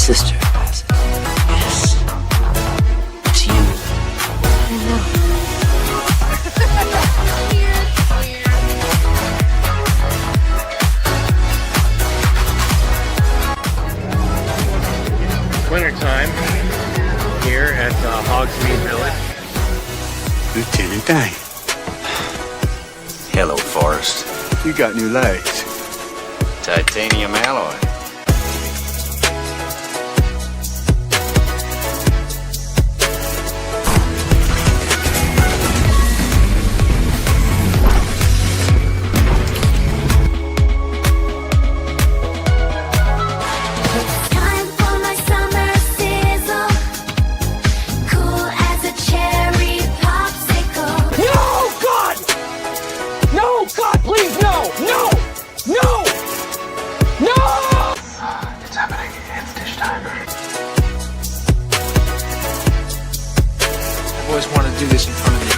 sister, Bassett. Yes. It's you. I know. Wintertime here at Hogsmeade Village. Lieutenant Dane, Hello, Forrest. you got new legs. Titanium alloy. Time for my summer sizzle, cool as a cherry popsicle. No, God! No, God, please, no! No! No! No! It's happening. It's dish time. I've always wanted to do this in front of you.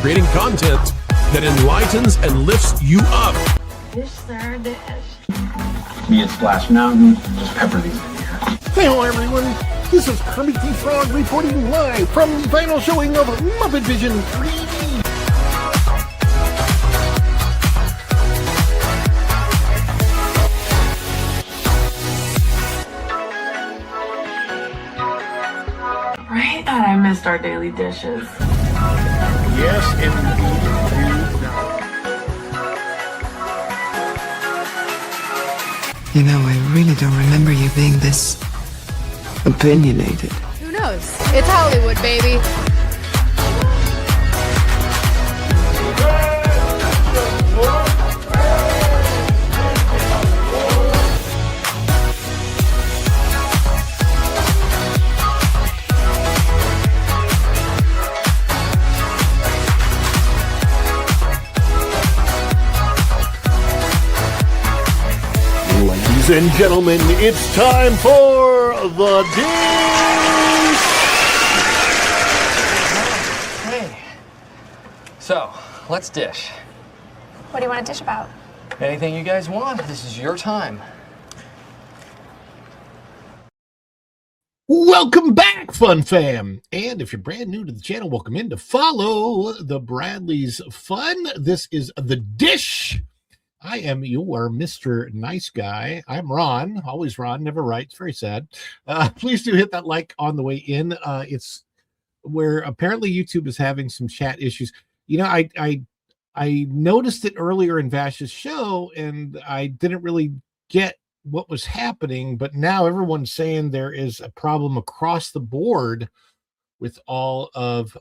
Creating content that enlightens and lifts you up. Dish, sir, dish. Me at Splash Mountain. Just pepper these in here. Hello everyone, this is Kermit the Frog reporting live from the final showing of Muppet Vision 3D. Right? God, I missed our daily dishes. Yes, indeed. You know, I really don't remember you being this opinionated. Who knows? It's Hollywood, baby. Ladies and gentlemen, it's time for the dish. Hey. So, let's dish. What do you want to dish about? Anything you guys want, this is your time. Welcome back, Fun Fam. And if you're brand new to the channel, welcome in to follow the Bradley's Fun. This is The Dish. I am your Mr. Nice Guy. I'm Ron, always Ron, never right. It's very sad. Please do hit that like on the way in. It's where apparently YouTube is having some chat issues. You know, I noticed it earlier in Vash's show, and I didn't really get what was happening, but now everyone's saying there is a problem across the board with all of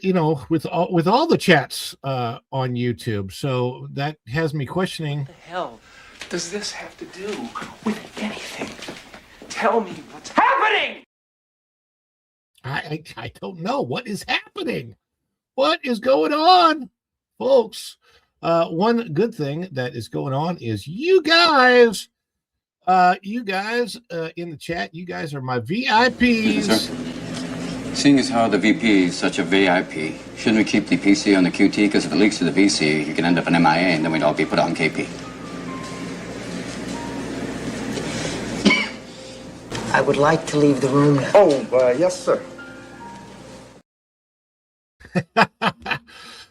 you know, with all the chats on YouTube. So that has me questioning. What the hell does this have to do with anything? Tell me what's happening! I don't know what is happening. What is going on, folks? One good thing that is going on is you guys in the chat. You guys are my VIPs. Yes, sir. Seeing as how the VP is such a VIP, shouldn't we keep the PC on the QT? Because if it leaks to the VC, you can end up an MIA, and then we'd all be put on KP. I would like to leave the room now. Oh, yes, sir.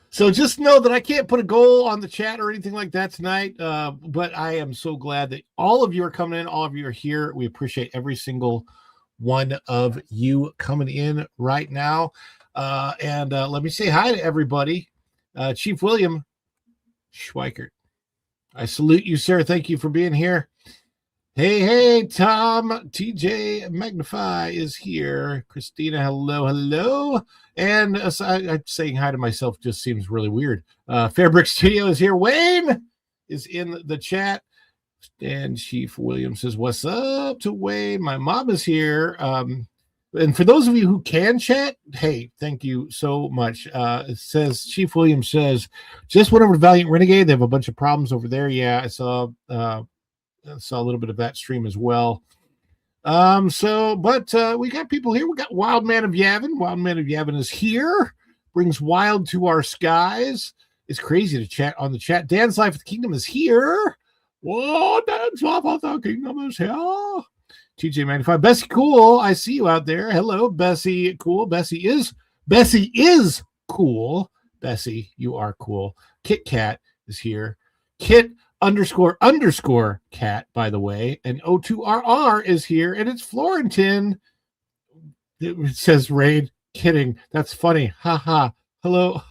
So just know that I can't put a goal on the chat or anything like that tonight. But I am so glad that all of you are coming in. All of you are here. We appreciate every single one of you coming in right now. And let me say hi to everybody. Chief William Schweikert, I salute you, sir. Thank you for being here. Hey, Tom. TJ Magnify is here. Christina, hello. And I'm saying hi to myself just seems really weird. Fairbrick Studio is here. Wayne is in the chat. And Chief William says, what's up to Wayne? My mom is here. And for those of you who can chat, hey, thank you so much. It says Chief Williams says, just went over to Valiant Renegade. They have a bunch of problems over there. Yeah, I saw a little bit of that stream as well. But we got people here. We got Wild Man of Yavin. Wild Man of Yavin is here. Brings wild to our skies. It's crazy to chat on the chat. Dan's Life of the Kingdom is here. Whoa, Dan's Life of the Kingdom is here. TJ95. Bessie Cool, I see you out there. Hello, Bessie Cool. Bessie is cool. Bessie, you are cool. Kit Kat is here. Kit __ cat, by the way. And O2RR is here. And it's Florentin. It says Raid. Kidding. That's funny. Ha. Hello.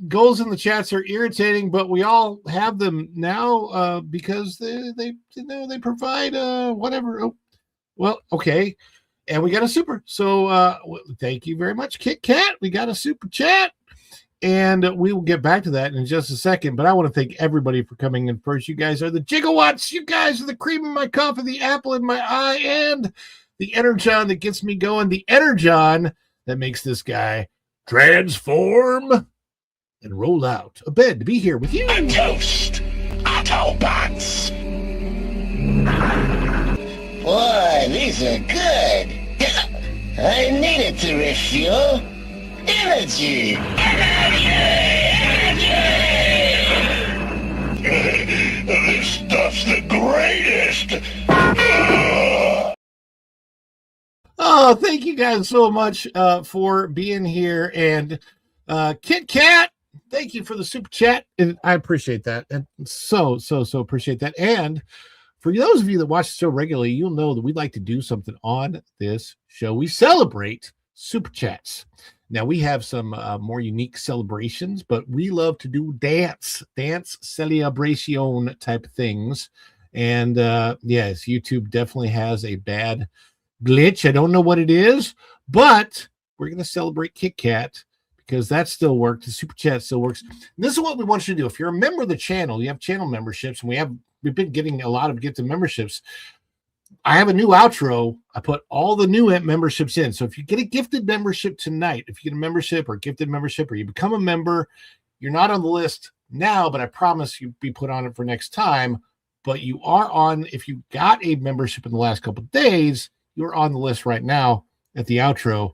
Goals in the chats are irritating, but we all have them now because they provide whatever. Oh, well, okay. And we got a super. So thank you very much, Kit Kat. We got a super chat. And we will get back to that in just a second. But I want to thank everybody for coming in first. You guys are the gigawatts. You guys are the cream in my coffee, the apple in my eye, and the energon that gets me going. The energon that makes this guy transform and roll out of bed to be here with you. A toast, Autobots. Boy, these are good. I needed to refuel. Energy! This stuff's the greatest! Oh, thank you guys so much for being here. And Kit Kat, thank you for the super chat. And I appreciate that. And so appreciate that. And for those of you that watch the show regularly, you'll know that we like to do something on this show. We celebrate super chats. Now, we have some more unique celebrations, but we love to do dance celebration type things. And yes, YouTube definitely has a bad glitch. I don't know what it is, but we're going to celebrate Kit Kat because that still works. The super chat still works. And this is what we want you to do. If you're a member of the channel, you have channel memberships, and we've been getting a lot of gifted memberships. I have a new outro. I put all the new memberships in. So if you get a gifted membership tonight, if you get a membership or a gifted membership, or you become a member, you're not on the list now, but I promise you'll be put on it for next time. But you are on, if you got a membership in the last couple of days, you're on the list right now at the outro.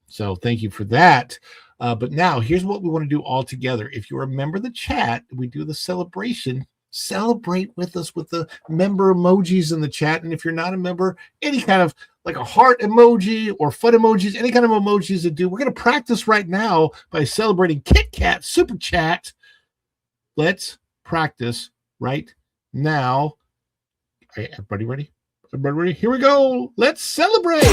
So thank you for that. But now here's what we want to do all together. If you're a member of the chat, we do the celebration. Celebrate with us with the member emojis in the chat. And if you're not a member, any kind of like a heart emoji or fun emojis, any kind of emojis to do. We're going to practice right now by celebrating Kit Kat super chat. Let's practice right now. Hey, everybody ready? Everybody ready? Here we go. Let's celebrate.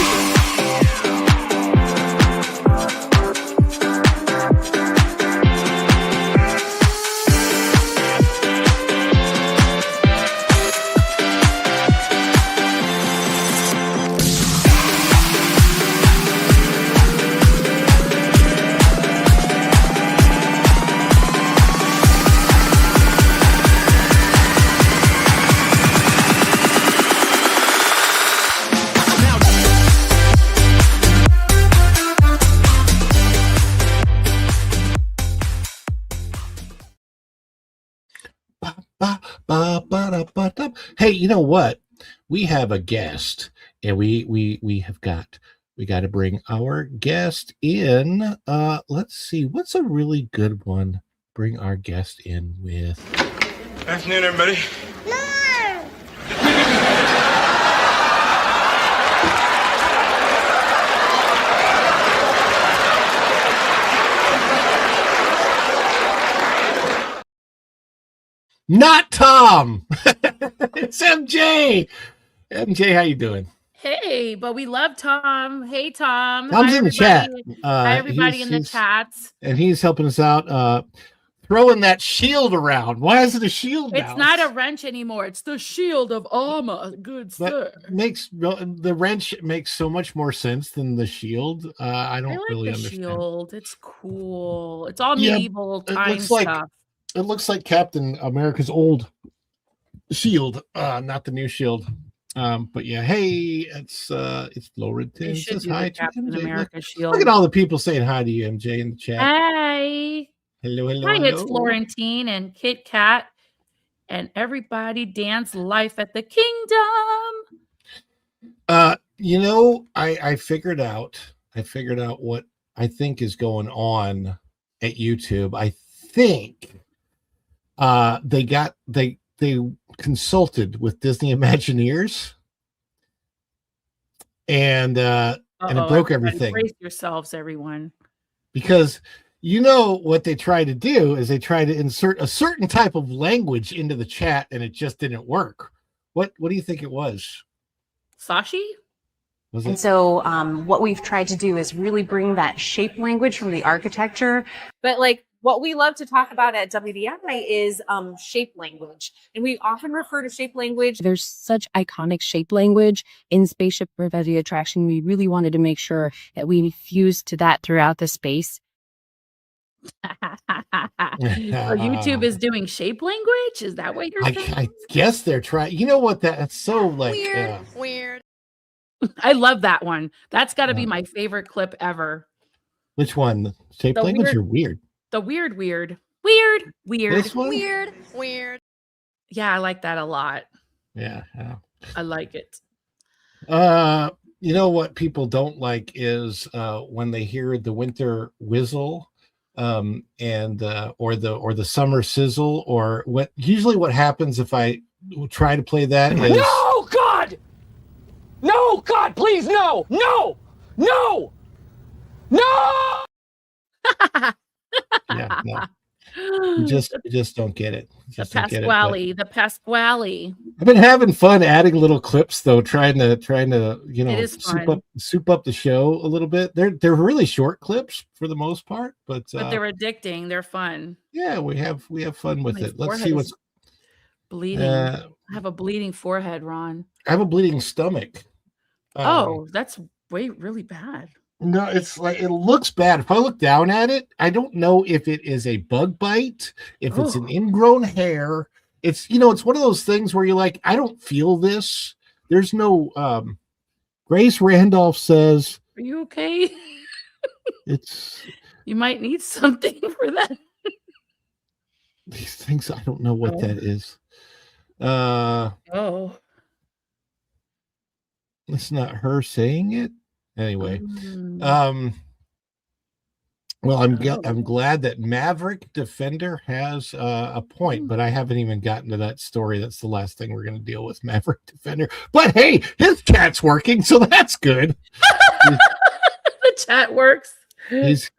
Hey, you know what? We have a guest, and we got to bring our guest in. Let's see, what's a really good one? Bring our guest in with. Afternoon, everybody. Not Tom. It's MJ. MJ, how you doing? Hey, but we love Tom. Hey, Tom. Tom's in the chat. Hi, everybody in the chats. And he's helping us out, throwing that shield around. Why is it a shield now? It's not a wrench anymore. It's the shield of armor. Good sir. The wrench makes so much more sense than the shield. I don't really the understand. Shield. It's cool. It's all medieval time stuff. It looks like Captain America's old shield, not the new shield. But yeah, hey, it's Florentine. You It should says do the hi to Captain MJ. America Look shield. at all the people saying hi to you, MJ, in the chat. Hey. Hello, hello, Hi, it's hello. Florentine and Kit Kat and everybody dance life at the kingdom. You know, I figured out what I think is going on at YouTube. I think they consulted with Disney Imagineers and it broke everything. Brace yourselves, everyone. Because you know what they try to do is they try to insert a certain type of language into the chat and it just didn't work. What do you think it was? Sashi? Was And it? so what we've tried to do is really bring that shape language from the architecture. But like what we love to talk about at WDI is shape language. And we often refer to shape language. There's such iconic shape language in Spaceship Revetti Attraction. We really wanted to make sure that we fused to that throughout the space. So YouTube is doing shape language? Is that what you're saying? I guess they're trying. You know what? That's so like Weird. I love that one. That's got to be my favorite clip ever. Which one? Shape The language weird- or weird? The weird. This one? Weird. Yeah, I like that a lot. Yeah. I like it. You know what people don't like is when they hear the winter whistle and or the summer sizzle, or what happens if I try to play that is No, God! No, God, please, no! No! No! No! yeah, no. You just don't get it. You just don't get it, The Pasquale. I've been having fun adding little clips though, trying to It is fun. soup up the show a little bit. They're really short clips for the most part, but They're addicting. They're fun. yeah, we have fun with My it. Let's forehead see is what's bleeding. I have a bleeding forehead, Ron. I have a bleeding stomach. That's really bad. No, it's like it looks bad. If I look down at it, I don't know if it is a bug bite, if it's an ingrown hair. It's it's one of those things where you're like, I don't feel this. There's no Grace Randolph says, Are you okay? it's You might need something for that. these things. I don't know what that is. It's not her saying it. Anyway, well, I'm glad that Maverick Defender has a point, but I haven't even gotten to that story. That's the last thing we're going to deal with, Maverick Defender. But hey, his chat's working, so that's good. The chat works. He's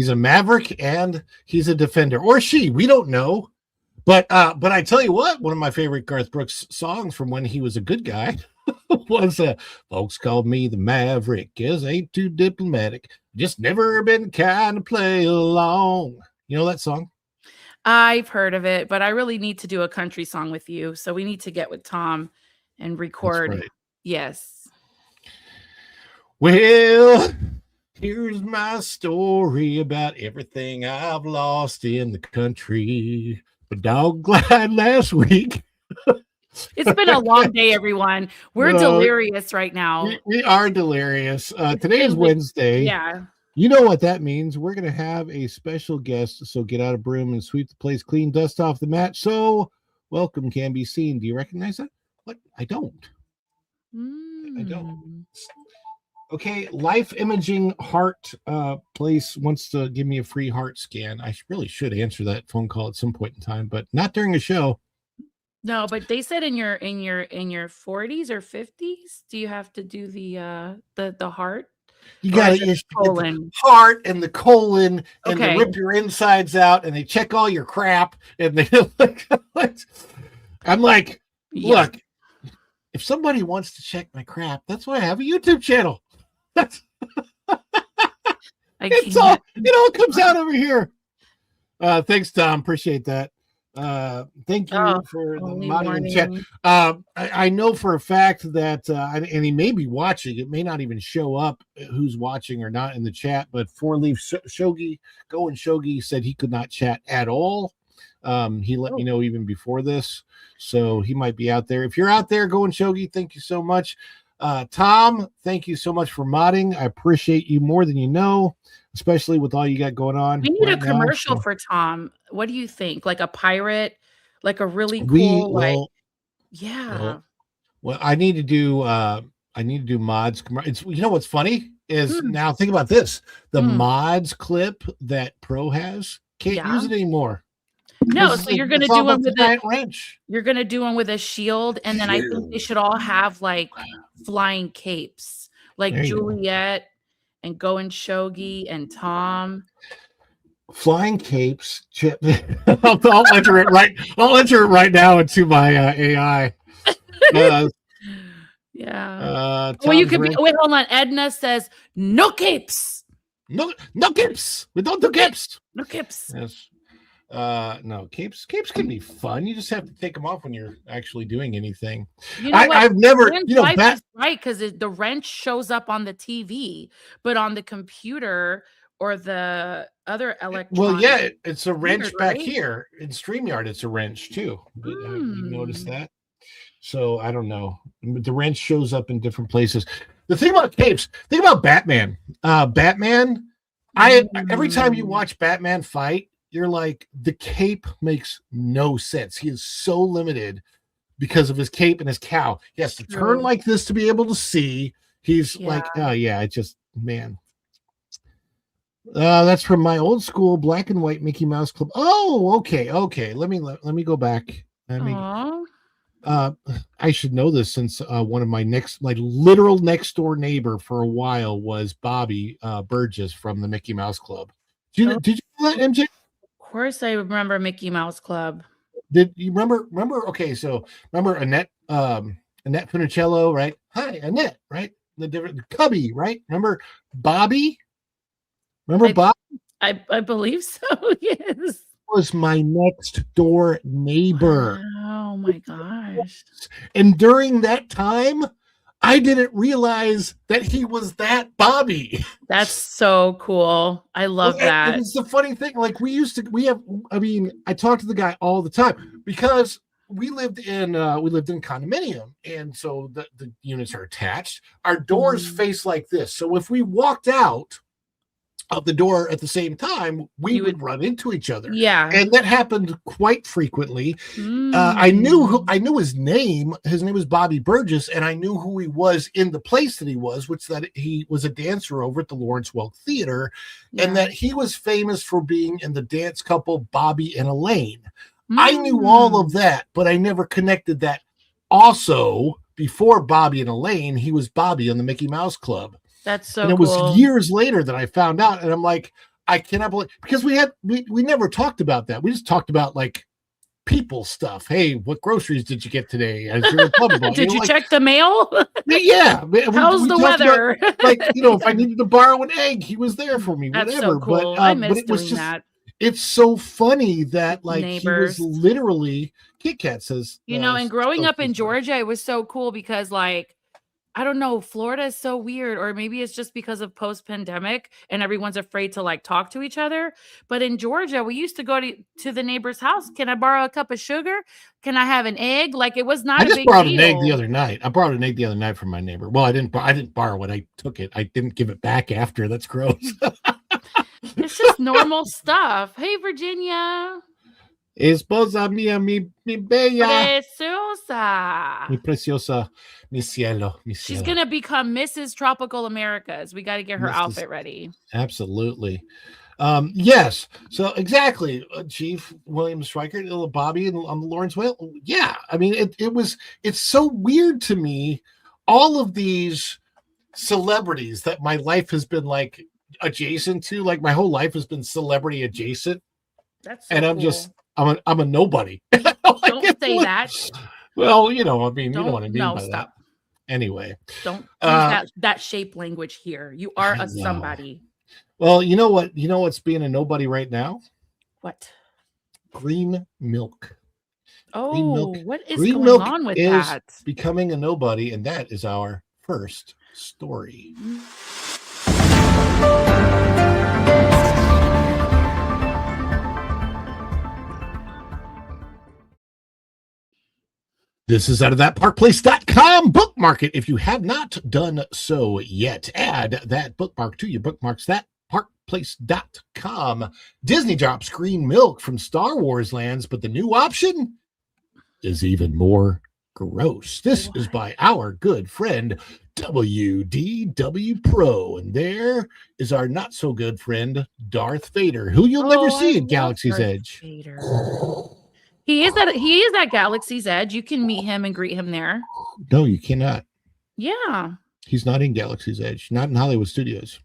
a Maverick and he's a Defender, or she. We don't know, but I tell you what, one of my favorite Garth Brooks songs from when he was a good guy was folks called me the Maverick, 'cause ain't too diplomatic, just never been kind to play along. You know that song? I've heard of it, but I really need to do a country song with you. So we need to get with Tom and record. That's right. Yes. Well, here's my story about everything I've lost in the country. But dog glide last week. It's been a long day, everyone. We're delirious right now. We are delirious. Today is Wednesday. Yeah. You know what that means. We're going to have a special guest. So get out a broom and sweep the place clean, dust off the mat. So welcome can be seen. Do you recognize that? What? I don't. I don't. Okay. Life Imaging Heart place wants to give me a free heart scan. I really should answer that phone call at some point in time, but not during a show. No, but they said in your 40s or 50s, do you have to do the heart? You got to get the heart and the colon and they rip your insides out and they check all your crap and they I'm like, look, if somebody wants to check my crap, that's why I have a YouTube channel. That's it all comes out over here. Thanks, Tom. Appreciate that. Thank you for the modern chat. I know for a fact that and he may be watching, it may not even show up who's watching or not in the chat, but Four Leaf Shogi said he could not chat at all. He let me know even before this, so he might be out there. If you're out there going Shogi, thank you so much. Tom, thank you so much for modding. I appreciate you more than you know, especially with all you got going on. We need right a commercial now, so. for Tom. What do you think? Like a pirate, like a really cool, yeah. Well, I need to do mods. It's, you know what's funny is now think about this: the mods clip that Pro has can't use it anymore. No, so you're gonna do one with a wrench. You're gonna do one with a shield, and then I think they should all have like flying capes, like Juliet and Going Shogi and Tom. Flying capes. I'll enter it right. I'll enter it right now into my AI. Yeah. Well, you could be. Wait, hold on. Edna says no capes. No capes. We don't do capes. No capes. Yes. No capes. Capes can be fun. You just have to take them off when you're actually doing anything. You know I've never. Dan's wife is right, because the wrench shows up on the TV, but on the computer or the other electronic. Well, yeah, it's a wrench back right? here in StreamYard. It's a wrench too. Have you noticed that? So I don't know. The wrench shows up in different places. The thing about capes, think about Batman. Batman, every time you watch Batman fight, you're like, the cape makes no sense. He is so limited because of his cape and his cow. He has to turn like this to be able to see. He's like, oh yeah, it just, man. That's from my old school black and white Mickey Mouse Club. Oh, okay. Let me go back. I should know this since one of my literal next door neighbor for a while was Bobby Burgess from the Mickey Mouse Club. Did you know that, MJ? Of course, I remember Mickey Mouse Club. Did you remember? Okay, so remember Annette Funicello, right? Hi, Annette, right? The different Cubby, right? Remember Bobby? Bob? I believe so. Yes. Was my next door neighbor. Oh my gosh. And during that time, I didn't realize that he was that Bobby. That's so cool. I love that. It's the funny thing. Like I talk to the guy all the time because we lived in condominium, and so the units are attached. Our doors face like this. So if we walked out of the door at the same time, we would run into each other. Yeah. And that happened quite frequently. I knew his name. His name was Bobby Burgess, and I knew who he was in the place that he was, which that he was a dancer over at the Lawrence Welk Theater, and that he was famous for being in the dance couple Bobby and Elaine. I knew all of that, but I never connected that. Also, before Bobby and Elaine, he was Bobby on the Mickey Mouse Club. That's so cool. And it was years later that I found out, and I'm like, I cannot believe, because we never talked about that. We just talked about like people stuff. Hey, what groceries did you get today? Did you check the mail? Yeah. How's the weather? About, like, if I needed to borrow an egg, he was there for me. That's whatever. So cool. But I miss it was doing just that. It's so funny that like Neighbors. He was literally Kit Kat says. And growing up in Georgia, it was so cool because like, I don't know, Florida is so weird, or maybe it's just because of post-pandemic and everyone's afraid to like talk to each other. But in Georgia, we used to go to the neighbor's house. Can I borrow a cup of sugar? Can I have an egg? Like, it was not a big deal. I just borrowed an egg the other night. I borrowed an egg the other night from my neighbor. Well, I didn't borrow it. I took it. I didn't give it back after. That's gross. It's just normal stuff. Hey, Virginia. Esposa mía, mi bella. Preciosa. Mi preciosa, mi cielo, mi cielo. She's going to become Mrs. Tropical Americas. We got to get her outfit ready. Absolutely. Yes. So exactly. Chief William Stryker, Bobby, and on the Lawrence Whale. Yeah. I mean, it's so weird to me. All of these celebrities that my life has been like adjacent to, like my whole life has been celebrity adjacent. That's so and I'm cool. just, I'm a nobody. Don't say that. Well, you know what I mean No, by stop. that. Anyway. Don't use that shape language here. You are a somebody. Well, you know what? You know what's being a nobody right now? What? Green milk. Oh, Green milk. What is Green going milk on with is that? Becoming a nobody, and that is our first story. This is out of that parkplace.com bookmark it if you have not done so yet. Add that bookmark to your bookmarks, that parkplace.com. Disney drops green milk from Star Wars lands, but the new option is even more gross. This is by our good friend WDW Pro, and there is our not so good friend Darth Vader, who you'll never see at Galaxy's Edge. Vader. He is at Galaxy's Edge. You can meet him and greet him there. No, you cannot. Yeah. He's not in Galaxy's Edge, not in Hollywood Studios.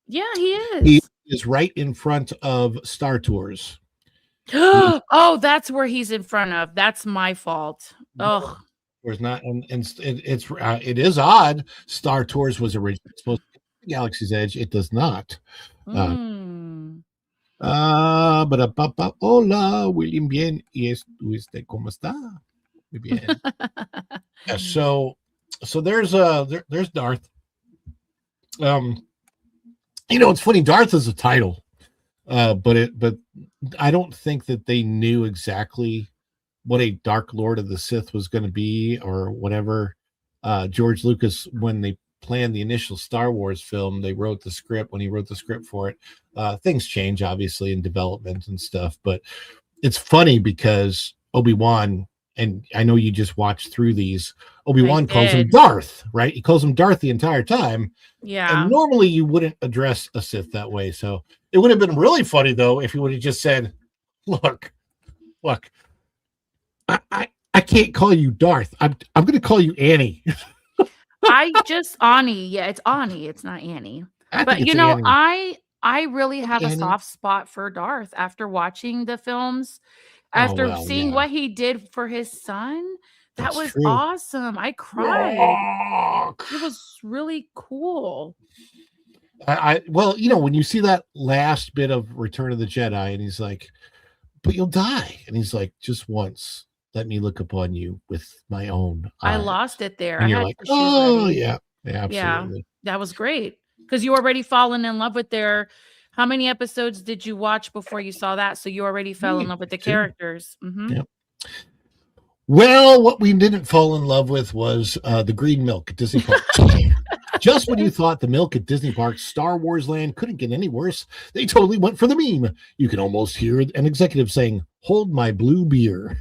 Yeah, he is. He is right in front of Star Tours. Oh, that's where he's in front of. That's my fault. Oh, There's not, and it is odd. Star Tours was originally supposed to be Galaxy's Edge. It does not. Hola, William, bien, y usted cómo está? Muy bien. Yeah, so there's Darth. It's funny. Darth is a title, but I don't think that they knew exactly what a Dark Lord of the Sith was going to be or whatever. George Lucas, when they planned the initial Star Wars film, they wrote the script. When he wrote the script for it, things change obviously in development and stuff, but it's funny because Obi-Wan, and I know you just watched through these, Obi-Wan calls him Darth, right? He calls him Darth the entire time. Yeah. And normally you wouldn't address a Sith that way. So it would have been really funny though if he would have just said, look, I can't call you Darth. I'm going to call you Annie. Ani. Yeah, it's Ani. It's not Annie. But Annie. I really have a soft spot for Darth after watching the films, after seeing what he did for his son. That was awesome. I cried. It was really cool. When you see that last bit of Return of the Jedi, and he's like, but you'll die. And he's like, just once, let me look upon you with my own eyes. I lost it there. And you're like, oh, yeah, absolutely. Yeah, that was great. Because you already fallen in love with how many episodes did you watch before you saw that? So you already fell in love with the characters. Mm-hmm. Yep. Well, what we didn't fall in love with was the green milk at Disney Park. Just when you thought the milk at Disney Park's Star Wars Land couldn't get any worse, they totally went for the meme. You can almost hear an executive saying, "Hold my blue beer."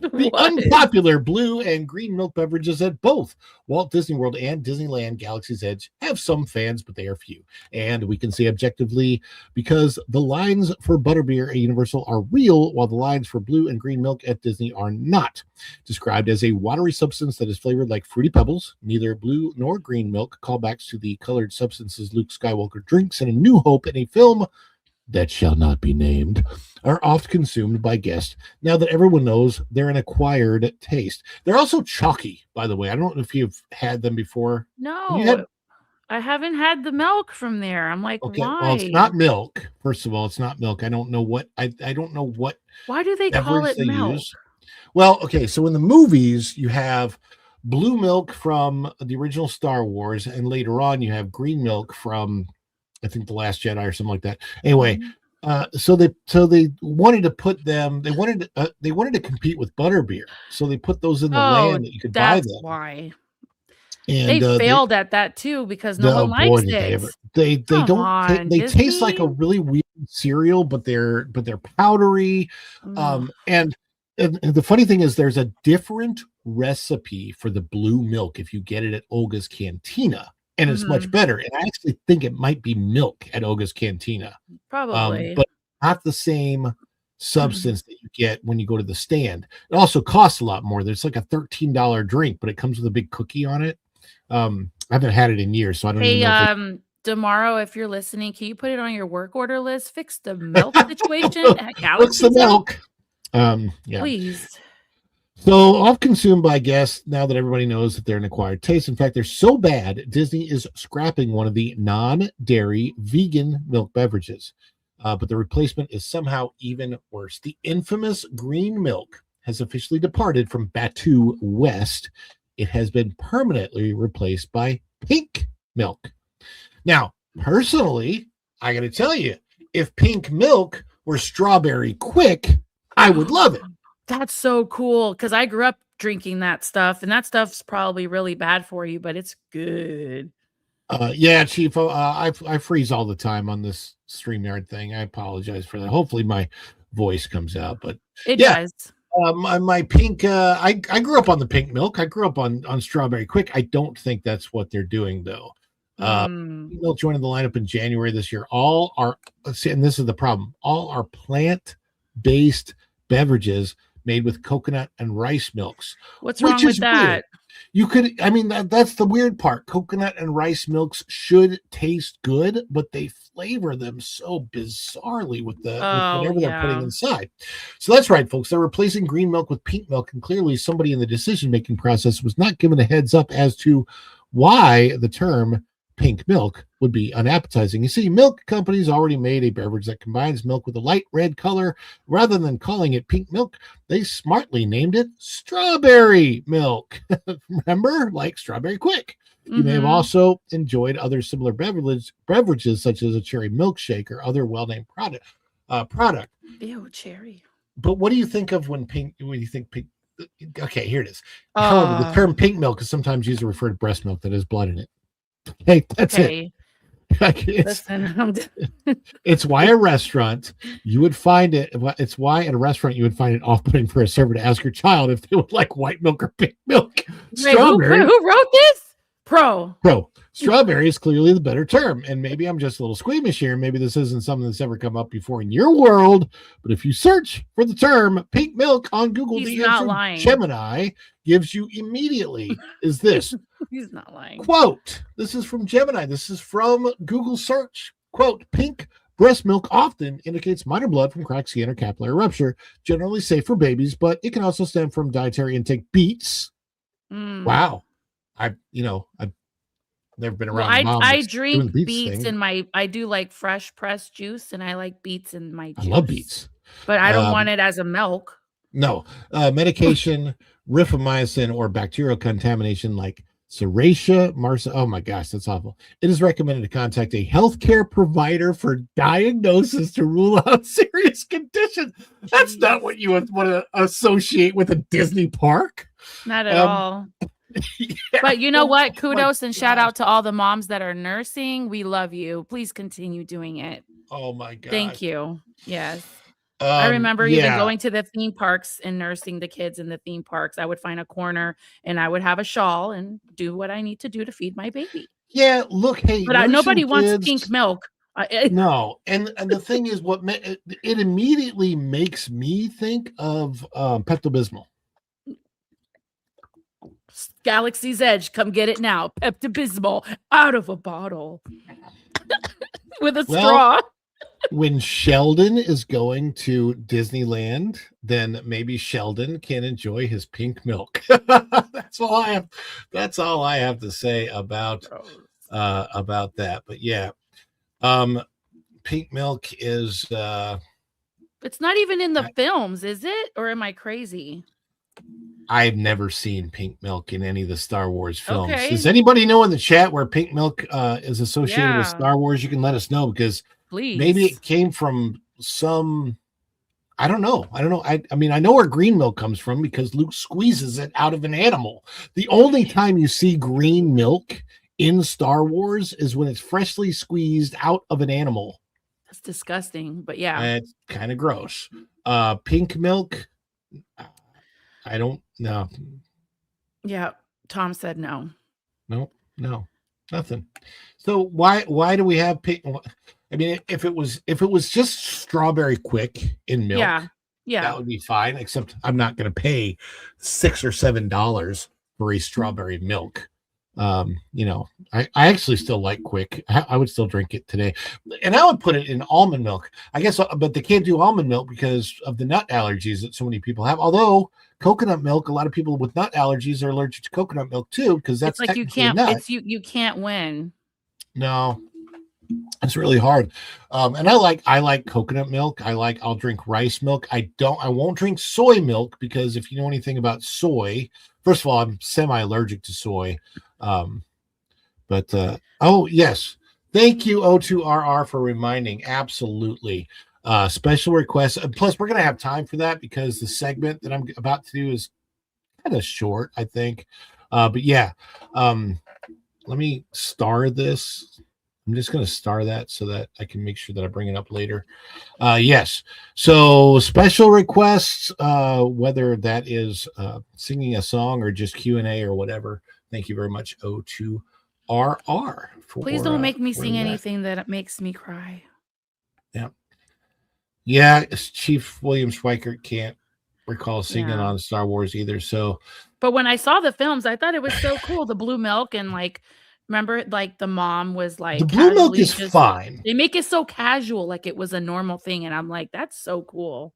The unpopular blue and green milk beverages at both Walt Disney World and Disneyland Galaxy's Edge have some fans, but they are few. And we can say objectively, because the lines for butterbeer at Universal are real, while the lines for blue and green milk at Disney are not. Described as a watery substance that is flavored like Fruity Pebbles, neither blue nor green milk, callbacks to the colored substances Luke Skywalker drinks in A New Hope in a film that shall not be named, are oft consumed by guests now that everyone knows they're an acquired taste. They're also chalky, by the way. I don't know if you've had them before. No, I haven't had the milk from there. I'm like, okay, why? Well, it's not milk. First of all, it's not milk. I don't know what I don't know what. Why do they call it milk? Use. Well, okay, so in the movies you have blue milk from the original Star Wars, and later on you have green milk from, I think, The Last Jedi or something like that. Anyway, so they wanted to put them. They wanted to compete with butterbeer, so they put those in the land that you could buy them. That's why. And they failed at that too because no one likes it. They don't. They taste like a really weird cereal, but they're powdery. And the funny thing is, there's a different recipe for the blue milk if you get it at Olga's Cantina. And it's much better. And I actually think it might be milk at Olga's Cantina. Probably. But not the same substance that you get when you go to the stand. It also costs a lot more. There's like a $13 drink, but it comes with a big cookie on it. I haven't had it in years, so I don't even know. Tomorrow, if you're listening, can you put it on your work order list? Fix the milk situation at Galaxy. Fix the milk. Yeah. Please. So oft consumed by guests now that everybody knows that they're an acquired taste. In fact, they're so bad, Disney is scrapping one of the non-dairy vegan milk beverages. But the replacement is somehow even worse. The infamous green milk has officially departed from Batu West. It has been permanently replaced by pink milk. Now, personally, I got to tell you, if pink milk were strawberry quick, I would love it. That's so cool because I grew up drinking that stuff, and that stuff's probably really bad for you, but it's good. Yeah, Chief. I freeze all the time on this StreamYard thing. I apologize for that. Hopefully, my voice comes out. But It yeah, does. my pink. I grew up on the pink milk. I grew up on Strawberry Quick. I don't think that's what they're doing though. Pink milk joined the lineup in January this year. All are, let's see, and this is the problem. All are plant-based beverages made with coconut and rice milks. What's wrong with that? Weird. You could, I mean, that's the weird part. Coconut and rice milks should taste good, but they flavor them so bizarrely with with whatever they're putting inside. So that's right, folks. They're replacing green milk with pink milk, and clearly somebody in the decision-making process was not given a heads up as to why the term pink milk would be unappetizing. You see, milk companies already made a beverage that combines milk with a light red color. Rather than calling it pink milk, they smartly named it strawberry milk. Remember, like Strawberry Quick. You may have also enjoyed other similar beverages such as a cherry milkshake or other well-named product. Ew, cherry. But what do you think of when you think pink? Okay, here it is. However, the term pink milk is sometimes used to refer to breast milk that has blood in it. Hey, that's it. It's why a restaurant you would find it. It's why at a restaurant you would find it off-putting for a server to ask your child if they would like white milk or pink milk. Wait, who wrote this? Pro. Strawberry is clearly the better term, and maybe I'm just a little squeamish here. Maybe this isn't something that's ever come up before in your world, but if you search for the term pink milk on Google, the answer Gemini gives you immediately is this. He's not lying. Quote, this is from Gemini. This is from Google search. Quote, pink breast milk often indicates minor blood from cracked skin or capillary rupture, generally safe for babies, but it can also stem from dietary intake. Beets. Wow. I've never been around. I drink beets in my, I do like fresh pressed juice, and I like beets in my juice. I love beets. But I don't want it as a milk. No. Medication, rifamycin, or bacterial contamination like Serratia marsa. Oh my gosh, that's awful. It is recommended to contact a healthcare provider for diagnosis to rule out serious conditions. That's not what you would want to associate with a Disney park. Not at all. Yeah. But you know what? Kudos and shout out to all the moms that are nursing. We love you. Please continue doing it. Oh my God. Thank you. Yes. I remember even going to the theme parks and nursing the kids in the theme parks. I would find a corner and I would have a shawl and do what I need to do to feed my baby. Yeah, look, hey, but nobody wants pink milk. No, and the thing is, it immediately makes me think of Pepto-Bismol. Galaxy's Edge, come get it now. Pepto-Bismol out of a bottle with a straw. When Sheldon is going to Disneyland, then maybe Sheldon can enjoy his pink milk. That's all I have to say about that. But yeah, pink milk is. It's not even in the films, is it? Or am I crazy? I've never seen pink milk in any of the Star Wars films. Okay. Does anybody know in the chat where pink milk is associated with Star Wars? You can let us know, because please. Maybe it came from some. I don't know. I mean, I know where green milk comes from because Luke squeezes it out of an animal. The only time you see green milk in Star Wars is when it's freshly squeezed out of an animal. That's disgusting, but yeah. It's kind of gross. Pink milk. I don't know. Yeah, Tom said no. No, nothing. So why do we have pink? I mean, if it was just Strawberry Quick in milk, yeah, that would be fine. Except I'm not going to pay $6 or $7 for a strawberry milk. I actually still like Quick. I would still drink it today, and I would put it in almond milk. I guess, but they can't do almond milk because of the nut allergies that so many people have. Although coconut milk, a lot of people with nut allergies are allergic to coconut milk too, because that's like you can't. It's you can't win. No, it's really hard. And I like coconut milk. I'll drink rice milk. I won't drink soy milk, because if you know anything about soy, first of all, I'm semi-allergic to soy. Oh yes, thank you O2RR for reminding. Absolutely. Special requests. Plus, we're gonna have time for that because the segment that I'm about to do is kind of short, I think. But yeah, let me star this. I'm just going to star that so that I can make sure that I bring it up later. Yes. So special requests, whether that is singing a song or just Q&A or whatever. Thank you very much, O2RR. Please don't make me sing that. anything that makes me cry. Yeah. Yeah. Chief William Schweikert can't recall singing on Star Wars either. So, but when I saw the films, I thought it was so cool. The blue milk and like, remember, like the mom was like, the blue milk is fine. They make it so casual, like it was a normal thing, and I'm like, that's so cool.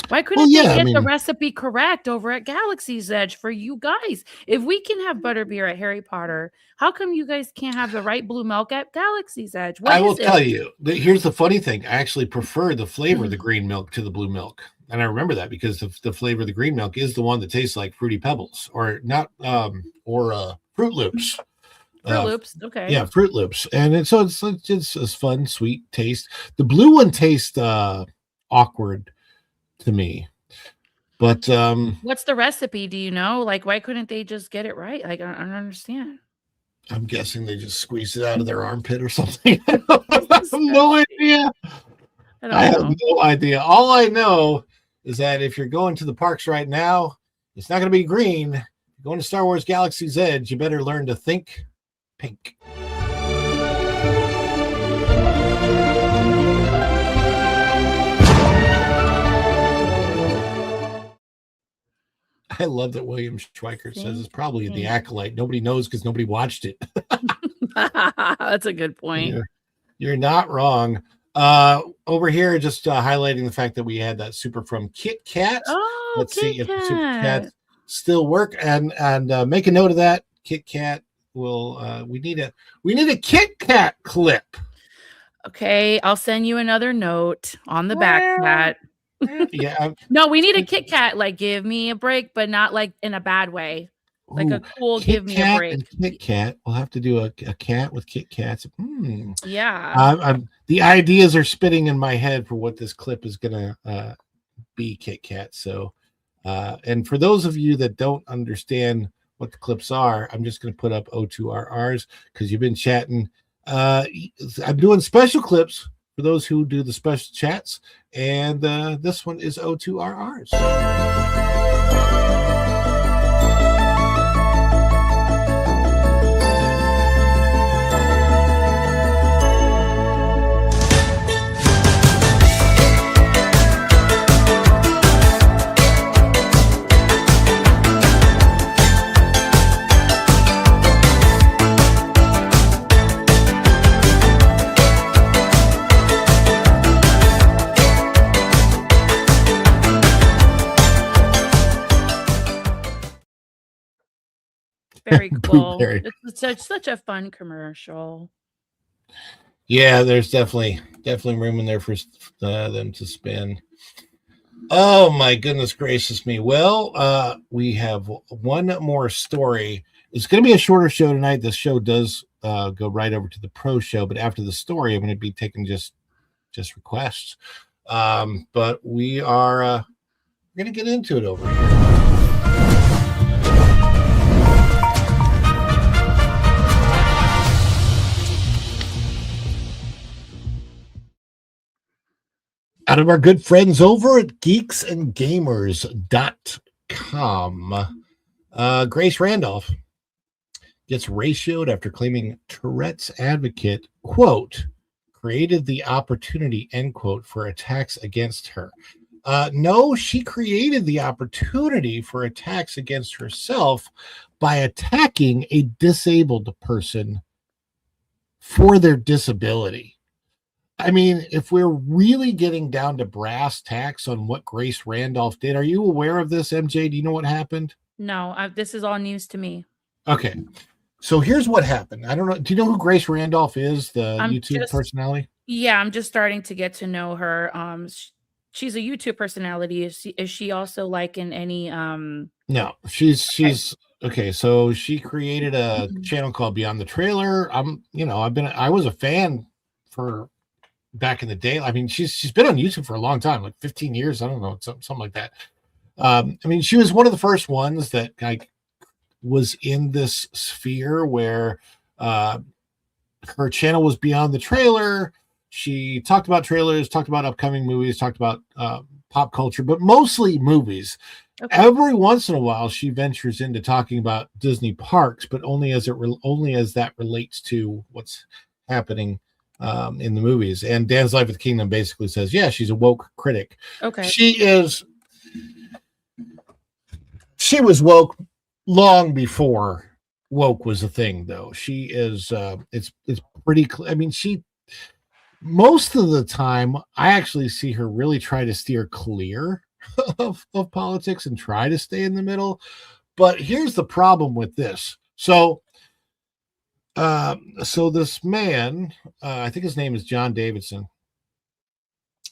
Why couldn't they get the recipe correct over at Galaxy's Edge for you guys? If we can have butterbeer at Harry Potter, how come you guys can't have the right blue milk at Galaxy's Edge? I will tell you, here's the funny thing. I actually prefer the flavor of the green milk to the blue milk. And I remember that because the flavor of the green milk is the one that tastes like Fruity Pebbles or not, or Fruit Loops. Fruit Loops, okay. Yeah, Fruit Loops. And it's a fun, sweet taste. The blue one tastes awkward to me. But what's the recipe? Do you know? Like, why couldn't they just get it right? Like, I don't understand. I'm guessing they just squeezed it out of their armpit or something. I have no idea. I have no idea. All I know is that if you're going to the parks right now, it's not going to be green. If you're going to Star Wars Galaxy's Edge, you better learn to think pink. I love that William Schweikert says it's probably the Acolyte. Nobody knows because nobody watched it. That's a good point. You're not wrong. Over here, just highlighting the fact that we had that super from Kit Kat. Oh, let's see if the Super Cat still work and make a note of that. Kit Kat will. We need a Kit Kat clip. Okay, I'll send you another note on the back cat. Yeah. No, we need a Kit Kat. Like, give me a break, but not like in a bad way. Like a cool Kit give me Kat a break. And Kit Kat. We'll have to do a cat with Kit Kats. Yeah. The ideas are spinning in my head for what this clip is gonna be, Kit Kat. So, and for those of you that don't understand what the clips are, I'm just gonna put up O2RRs because you've been chatting. I'm doing special clips for those who do the special chats, and this one is O2RRs. Very cool. It's such a fun commercial. Yeah, there's definitely room in there for them to spin. Oh my goodness gracious me. Well, we have one more story. It's going to be a shorter show tonight. This show does go right over to the pro show, but after the story, I'm going to be taking just requests. But we are going to get into it over here. Out of our good friends over at geeksandgamers.com. Grace Randolph gets ratioed after claiming Tourette's advocate, quote, created the opportunity, end quote, for attacks against her. No, she created the opportunity for attacks against herself by attacking a disabled person for their disability. I mean, if we're really getting down to brass tacks on what Grace Randolph did, are you aware of this, MJ? Do you know what happened? No, this is all news to me. Okay. So here's what happened. I don't know. Do you know who Grace Randolph is, the YouTube personality? Yeah, I'm just starting to get to know her. She's a YouTube personality. Is she also like in any No, she's okay. So she created a channel called Beyond the Trailer. I was a fan for back in the day. I mean, she's been on YouTube for a long time, like 15 years. I don't know, something like that. I mean, she was one of the first ones that like was in this sphere where her channel was beyond the trailer. She talked about trailers, talked about upcoming movies, talked about pop culture, but mostly movies. Okay. Every once in a while, she ventures into talking about Disney parks, but only as that relates to what's happening in the movies. And Dan's Life with the Kingdom basically says, yeah, she's a woke critic. Okay. She was woke long before woke was a thing, though. She is it's pretty clear. I mean, most of the time I actually see her really try to steer clear of politics and try to stay in the middle. But here's the problem with this. So this man, I think his name is John Davidson.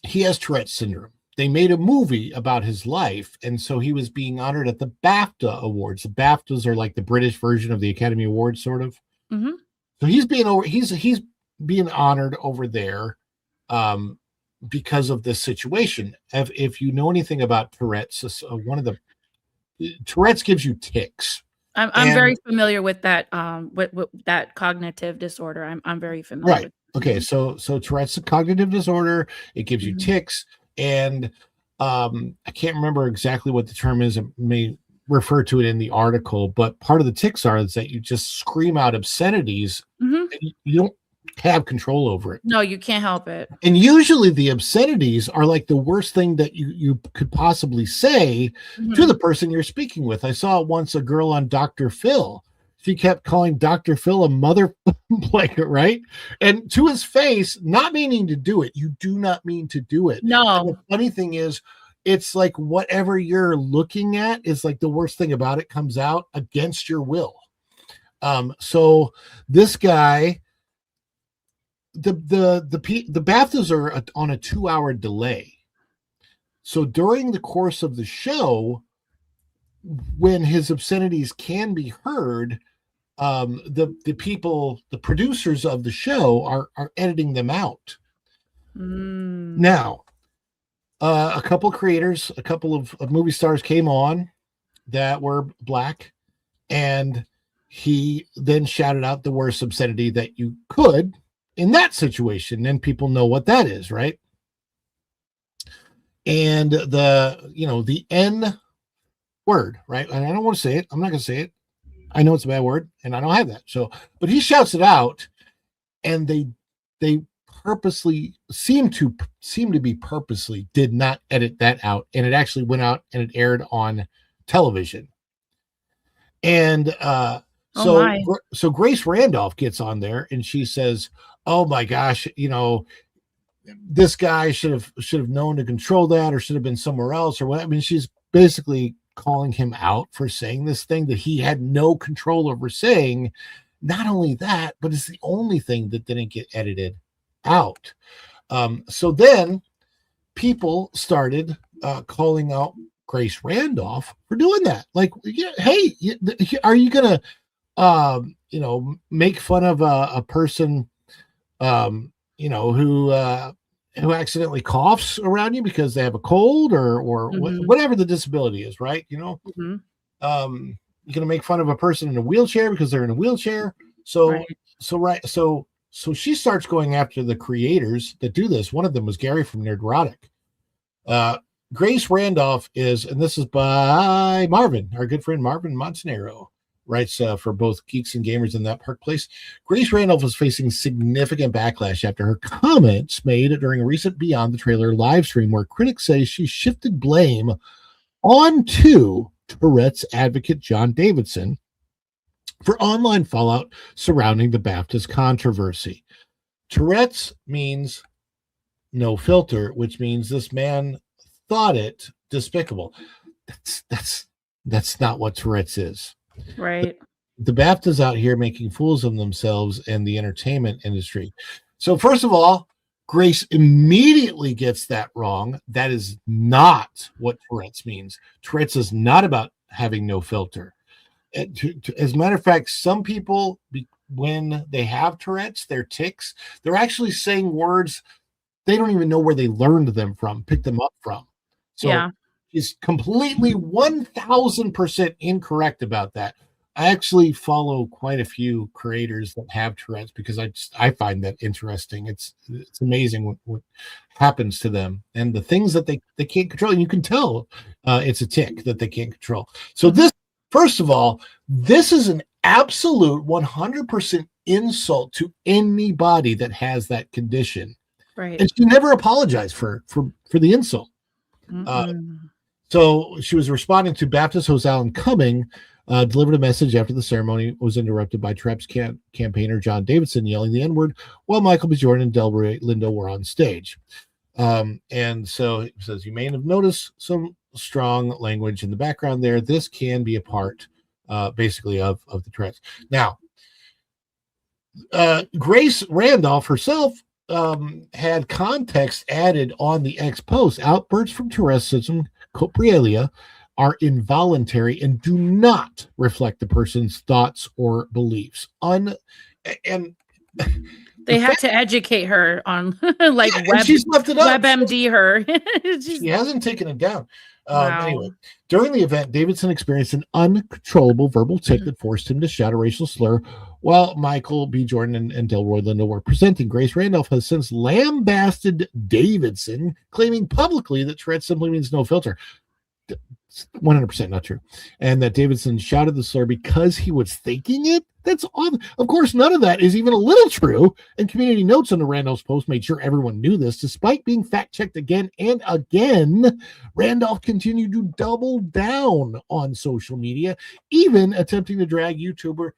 He has Tourette's syndrome. They made a movie about his life, and so he was being honored at the BAFTA Awards. The BAFTAs are like the British version of the Academy Awards, sort of. Mm-hmm. So he's being honored over there because of this situation. If you know anything about Tourette's, Tourette's gives you tics. I'm very familiar with that with that cognitive disorder. I'm very familiar. Right. Okay. So Tourette's is a cognitive disorder. It gives you tics, and I can't remember exactly what the term is. It may refer to it in the article, but part of the tics is that you just scream out obscenities. And you don't have control over it. No, you can't help it. And usually the obscenities are like the worst thing that you could possibly say to the person you're speaking with. I saw once a girl on Dr. Phil. She kept calling Dr. Phil a mother blanket, right? And to his face, not meaning to do it. You do not mean to do it. No. And the funny thing is, it's like whatever you're looking at is like the worst thing about it comes out against your will. So this guy, the BAFTAs are on a 2-hour delay. So during the course of the show, when his obscenities can be heard, the producers of the show are editing them out. Now, a couple creators, a couple of movie stars came on that were black, and he then shouted out the worst obscenity that you could in that situation, and people know what that is, right? And the N word, right? And I don't want to say it. I'm not going to say it. I know it's a bad word, and I don't have that. So, but he shouts it out, and they purposely seem to be purposely did not edit that out, and it actually went out and it aired on television. And so Grace Randolph gets on there and she says, "Oh my gosh, this guy should have known to control that, or should have been somewhere else, or what." I mean, she's basically calling him out for saying this thing that he had no control over saying. Not only that, but it's the only thing that didn't get edited out. So then people started calling out Grace Randolph for doing that. Like, hey, are you gonna make fun of a person who accidentally coughs around you because they have a cold or whatever the disability is, right? You're gonna make fun of a person in a wheelchair because they're in a wheelchair. So she starts going after the creators that do this. One of them was Gary from Nerdrotic. Grace Randolph is, and this is by Marvin, our good friend Marvin Montenero, writes for both Geeks and Gamers in That Park Place. Grace Randolph is facing significant backlash after her comments made during a recent Beyond the Trailer live stream, where critics say she shifted blame onto Tourette's advocate John Davidson for online fallout surrounding the BAFTAs controversy. Tourette's means no filter, which means this man thought it despicable. That's not what Tourette's is. Right. The BAFTAs out here making fools of themselves and the entertainment industry. So first of all, Grace immediately gets that wrong. That is not what Tourette's means. Tourette's is not about having no filter. As a matter of fact, some people, when they have Tourette's, their tics, they're actually saying words they don't even know where they learned them from, picked them up from. So She's completely 1000% incorrect about that. I actually follow quite a few creators that have Tourette's because I find that interesting. It's amazing what happens to them and the things that they can't control. And you can tell it's a tick that they can't control. So this, first of all, this is an absolute 100% insult to anybody that has that condition. Right. And she never apologized for the insult. So she was responding to Baptist host Alan Cumming, delivered a message after the ceremony was interrupted by Tourette's campaigner John Davidson yelling the N-word while Michael B. Jordan and Delroy Lindo were on stage. And so it says, you may have noticed some strong language in the background there. This can be a part, basically, of the Tourette's. Now, Grace Randolph herself had context added on the X post. Outbursts from Tourette'sism, copralia, are involuntary and do not reflect the person's thoughts or beliefs. They had to educate her on like she's left it up. WebMD her. She hasn't taken it down. Wow. Anyway, during the event, Davidson experienced an uncontrollable verbal tic that forced him to shout a racial slur while Michael B. Jordan and Delroy Lindo were presenting. Grace Randolph has since lambasted Davidson, claiming publicly that Tourette's simply means no filter. 100% not true. And that Davidson shouted the slur because he was thinking it. That's odd. Of course, none of that is even a little true. And community notes on the Randolph's post made sure everyone knew this. Despite being fact-checked again and again, Randolph continued to double down on social media, even attempting to drag YouTuber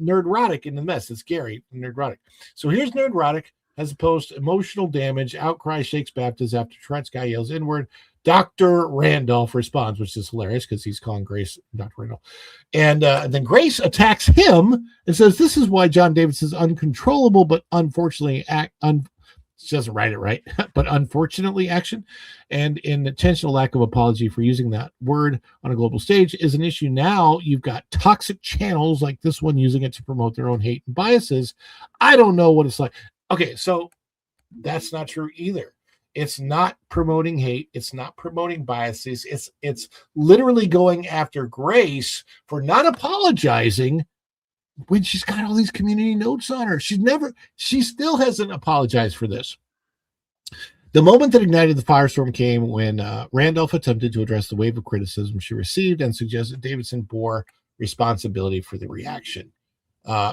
Nerdrotic in the mess. It's Gary, Nerdrotic. So here's Nerdrotic has a post, emotional damage, outcry shakes Baptist after Tourette's guy yells inward. Dr. Randolph responds, which is hilarious because he's calling Grace Dr. Randolph. And then Grace attacks him and says, this is why John Davidson's uncontrollable, but unfortunately, she doesn't write it right, but unfortunately action and an intentional lack of apology for using that word on a global stage is an issue. Now you've got toxic channels like this one using it to promote their own hate and biases. I don't know what it's like. Okay, so that's not true either. It's not promoting hate. It's not promoting biases. It's literally going after Grace for not apologizing when she's got all these community notes on her. She still hasn't apologized for this. The moment that ignited the firestorm came when Randolph attempted to address the wave of criticism she received and suggested Davidson bore responsibility for the reaction.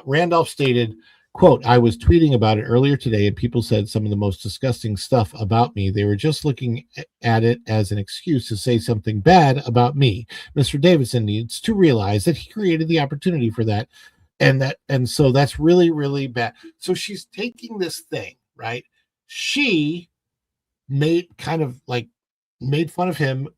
Randolph stated, quote, I was tweeting about it earlier today and people said some of the most disgusting stuff about me. They were just looking at it as an excuse to say something bad about me. Mr. Davidson needs to realize that he created the opportunity for that. And so that's really, really bad. So she's taking this thing, right? She made fun of him.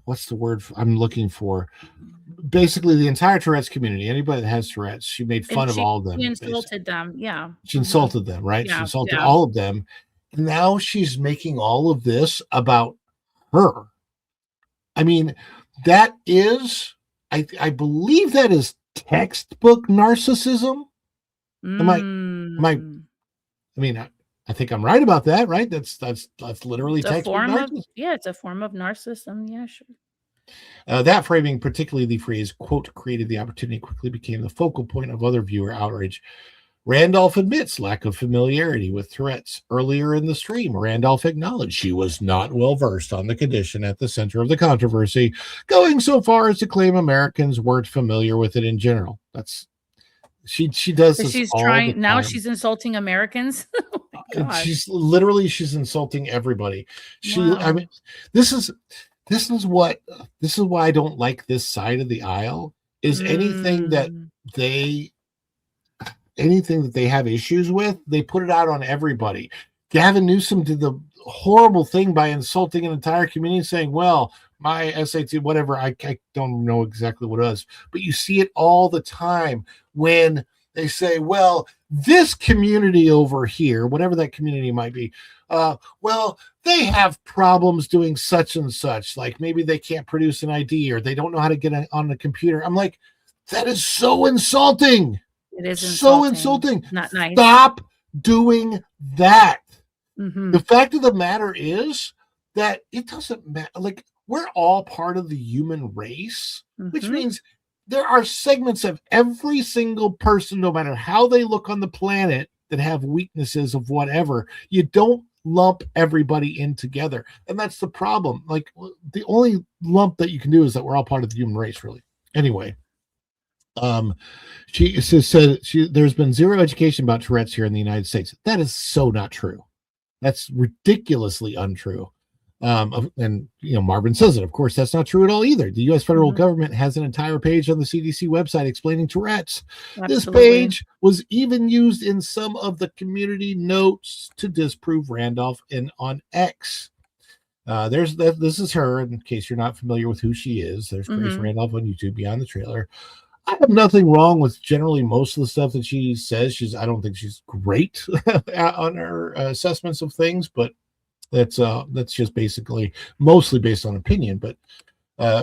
What's the word I'm looking for? Basically, the entire Tourette's community, anybody that has Tourette's, she made fun of all of them. She insulted them. Yeah. She insulted them, right? Yeah, she insulted all of them. And now she's making all of this about her. I mean, that is, I believe that is textbook narcissism. I think I'm right about that, right? That's literally textbook narcissism. It's a form of narcissism. Yeah, sure. That framing, particularly the phrase, quote, created the opportunity, quickly became the focal point of other viewer outrage. Randolph admits lack of familiarity with Tourette's. Earlier in the stream, Randolph acknowledged she was not well versed on the condition at the center of the controversy, going so far as to claim Americans weren't familiar with it in general. She does this. She's all trying the time. now. She's insulting Americans. Oh my God. She's insulting everybody. I mean, this is why I don't like this side of the aisle. Is anything that they have issues with, they put it out on everybody. Gavin Newsom did the horrible thing by insulting an entire community, saying, well, my SAT, whatever, I don't know exactly what it was, but you see it all the time when they say, well, this community over here, whatever that community might be, well, they have problems doing such and such, like maybe they can't produce an ID or they don't know how to get on the computer. I'm like, that is so insulting. It is so insulting. insulting. Not nice. Stop doing that. Mhm. The fact of the matter is that it doesn't matter. Like, we're all part of the human race, which Mhm. means there are segments of every single person, no matter how they look on the planet, that have weaknesses of whatever. You don't lump everybody in together. And that's the problem. Like, the only lump that you can do is that we're all part of the human race, really. Anyway, she said there's been zero education about Tourette's here in the United States. That is so not true. That's ridiculously untrue. And Marvin says it. Of course, that's not true at all either. The U.S. federal government has an entire page on the CDC website explaining Tourette's. Absolutely. This page was even used in some of the community notes to disprove Randolph on X. This is her. In case you're not familiar with who she is, there's Grace Randolph on YouTube. Beyond the Trailer. I have nothing wrong with generally most of the stuff that she says. I don't think she's great on her assessments of things, but that's just mostly based on opinion. But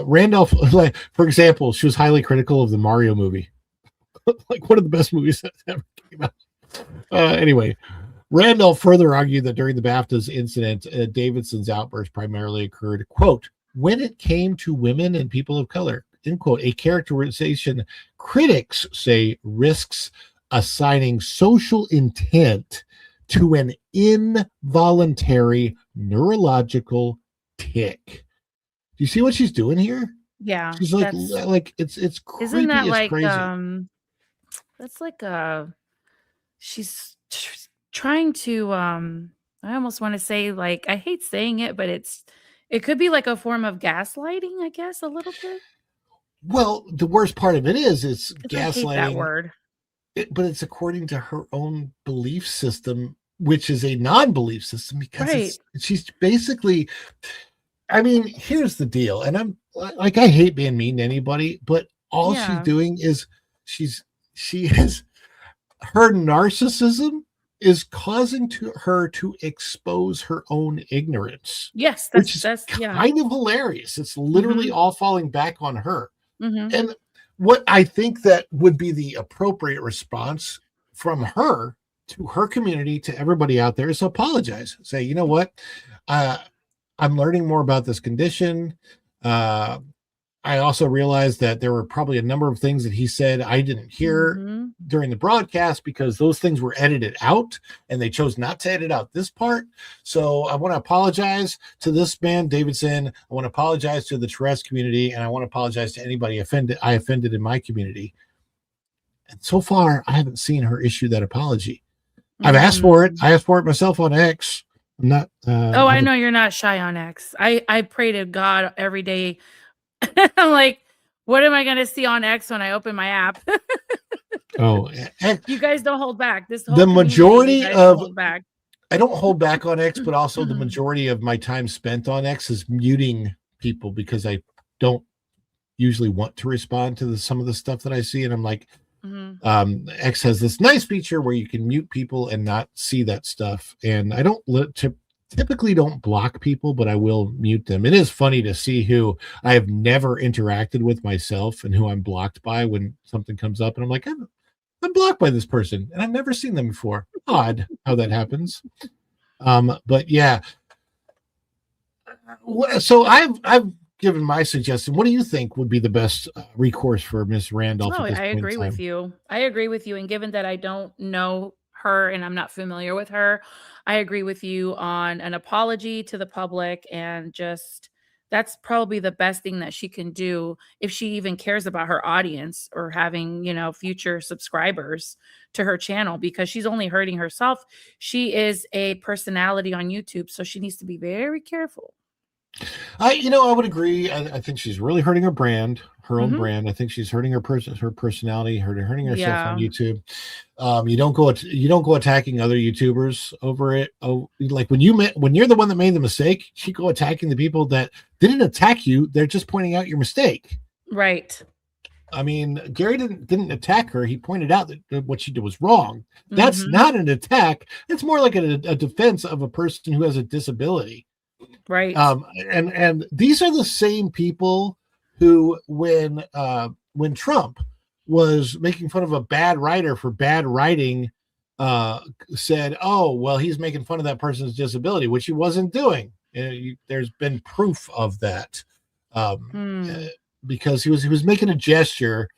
Randolph, like, for example, she was highly critical of the Mario movie, like one of the best movies that ever came out. Anyway, Randolph further argued that during the BAFTAs incident, Davidson's outburst primarily occurred, quote, when it came to women and people of color, end quote, a characterization critics say risks assigning social intent to an involuntary neurological tick. Do you see what she's doing here? Yeah. She's like it's creepy. Isn't that it's like crazy. that's like she's trying to I almost want to say, like, I hate saying it, but it could be like a form of gaslighting, I guess, a little bit. Well, the worst part of it is it's gaslighting. I hate that word. But it's according to her own belief system, which is a non-belief system, because she's basically, I mean, here's the deal. And I'm like, I hate being mean to anybody, but all she's doing is her narcissism is causing her to expose her own ignorance. Yes, that's kind of hilarious. It's literally all falling back on her. And what I think that would be the appropriate response from her to her community, to everybody out there, is to apologize. Say, you know what? I'm learning more about this condition. I also realized that there were probably a number of things that he said I didn't hear during the broadcast, because those things were edited out and they chose not to edit out this part. So I want to apologize to this man, Davidson. I want to apologize to the Tourette's community, and I want to apologize to anybody I offended in my community. And so far, I haven't seen her issue that apology. I've asked for it. I asked for it myself on X. I'm not. I know you're not shy on X. I pray to God every day. I'm like, what am I going to see on X when I open my app? You guys don't hold back. The majority of I don't hold back on X, but also the majority of my time spent on X is muting people, because I don't usually want to respond to some of the stuff that I see, and I'm like, X has this nice feature where you can mute people and not see that stuff, and I don't typically don't block people, but I will mute them. It is funny to see who I have never interacted with myself and who I'm blocked by when something comes up, and I'm like, I'm blocked by this person and I've never seen them before. Odd how that happens. But yeah. So I've given my suggestion. What do you think would be the best recourse for Miss Randolph? I agree with you. I agree with you. And given that I don't know her and I'm not familiar with her, I agree with you on an apology to the public, and just that's probably the best thing that she can do if she even cares about her audience or having, future subscribers to her channel, because she's only hurting herself. She is a personality on YouTube, so she needs to be very careful. I would agree. I think she's really hurting her brand, her own brand. I think she's hurting her personality, hurting herself on YouTube. You don't go attacking other YouTubers over it. Oh, like when you're the one that made the mistake, you go attacking the people that didn't attack you. They're just pointing out your mistake. Right. I mean, Gary didn't attack her. He pointed out that what she did was wrong. That's not an attack. It's more like a defense of a person who has a disability. Right. And these are the same people who, when Trump was making fun of a bad writer for bad writing said, oh, well, he's making fun of that person's disability, which he wasn't doing. There's been proof of that. Because he was making a gesture,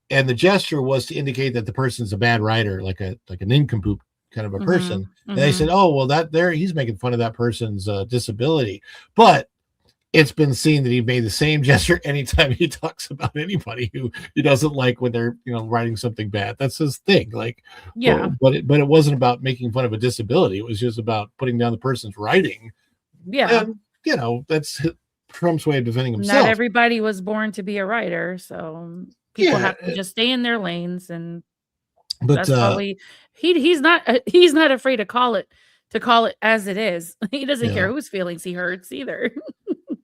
and the gesture was to indicate that the person's a bad writer, like an nincompoop kind of a person. And they said, oh, well, he's making fun of that person's disability. But it's been seen that he made the same gesture anytime he talks about anybody who he doesn't like when they're writing something bad. That's his thing. Like, Yeah. but it wasn't about making fun of a disability. It was just about putting down the person's writing. Yeah. And that's Trump's way of defending himself. Not everybody was born to be a writer, so people have to just stay in their lanes, and that's probably he's not afraid to call it as it is. He doesn't care whose feelings he hurts either.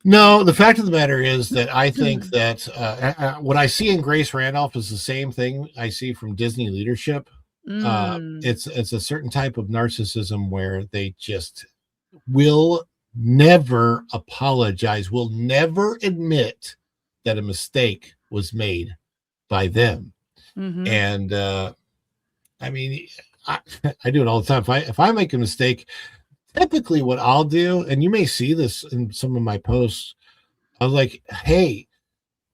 No, the fact of the matter is that I think that what I see in Grace Randolph is the same thing I see from Disney leadership. It's a certain type of narcissism where they just will never apologize, will never admit that a mistake was made by them. And I mean, I do it all the time. If I make a mistake, typically what I'll do, and you may see this in some of my posts, I was like, hey,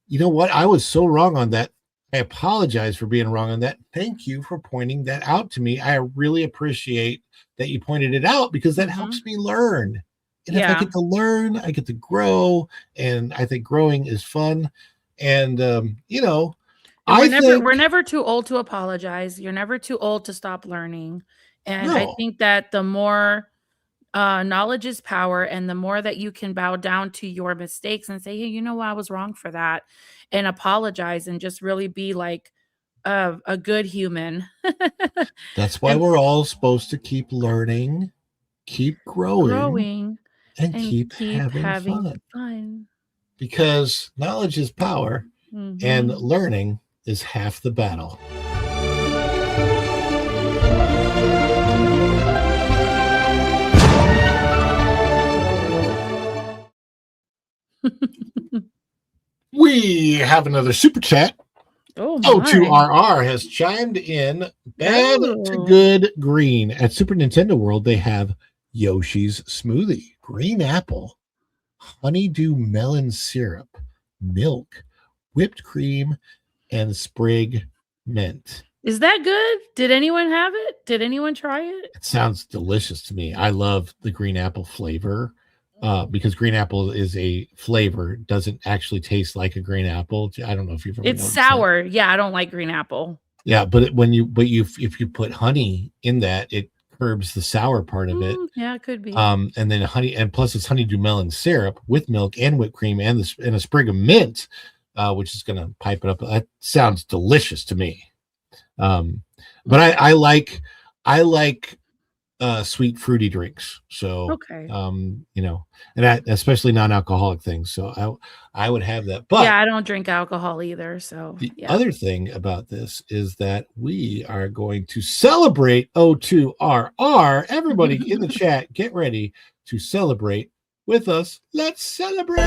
you know what? I was so wrong on that. I apologize for being wrong on that. Thank you for pointing that out to me. I really appreciate that you pointed it out, because that helps me learn. And if I get to learn, I get to grow. And I think growing is fun. And, we're never too old to apologize. You're never too old to stop learning. And I think that the more knowledge is power, and the more that you can bow down to your mistakes and say, hey, you know what, I was wrong for that, and apologize, and just really be like a good human. That's why we're all supposed to keep learning, keep growing and keep having fun. Because knowledge is power, and learning is half the battle. We have another super chat. O2RR has chimed in. Bad to good green. At Super Nintendo World, they have Yoshi's Smoothie, green apple, honeydew melon syrup, milk, whipped cream, and sprig mint. Is that good? Did anyone have it? Did anyone try it? It sounds delicious to me. I love the green apple flavor. Because green apple is a flavor, doesn't actually taste like a green apple. I don't know if you've ever. It's sour. That. Yeah, I don't like green apple. Yeah, but if you put honey in that, it curbs the sour part of it. Yeah, it could be. And then honey, and plus it's honeydew melon syrup with milk and whipped cream and a sprig of mint, which is going to pipe it up. That sounds delicious to me. But I like sweet fruity drinks, so and especially non-alcoholic things, so I would have that. But I don't drink alcohol either, so the other thing about this is that we are going to celebrate O2RR. Everybody in the chat, get ready to celebrate with us. Let's celebrate.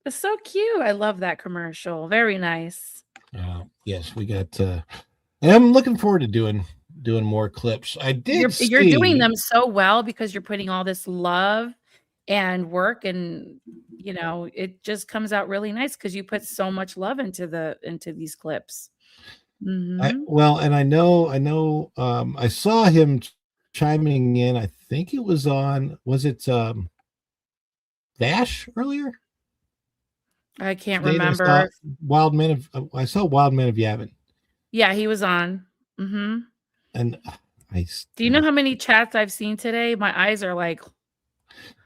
It's so cute. I love that commercial. Very nice. Yes, we got. I'm looking forward to doing more clips. I did. You're doing them so well because you're putting all this love and work, and it just comes out really nice because you put so much love into these clips. And I know. I saw him chiming in. I think it was on. Was it Dash earlier? I can't remember. I saw Wild Men of Yavin. Yeah, he was on. And do you know how many chats I've seen today? My eyes are like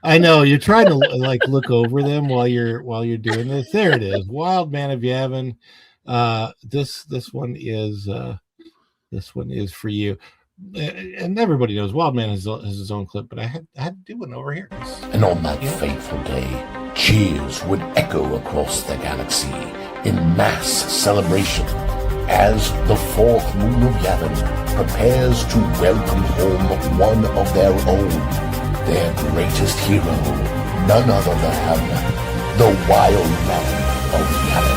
I know you're trying to like look over them while you're doing this. There it is. Wild Man of Yavin. This one is for you. And everybody knows Wild Man has his own clip, but I had to do one over here. And on that fateful day, cheers would echo across the galaxy in mass celebration as the fourth moon of Yavin prepares to welcome home one of their own, their greatest hero, none other than the Wild Man of Yavin.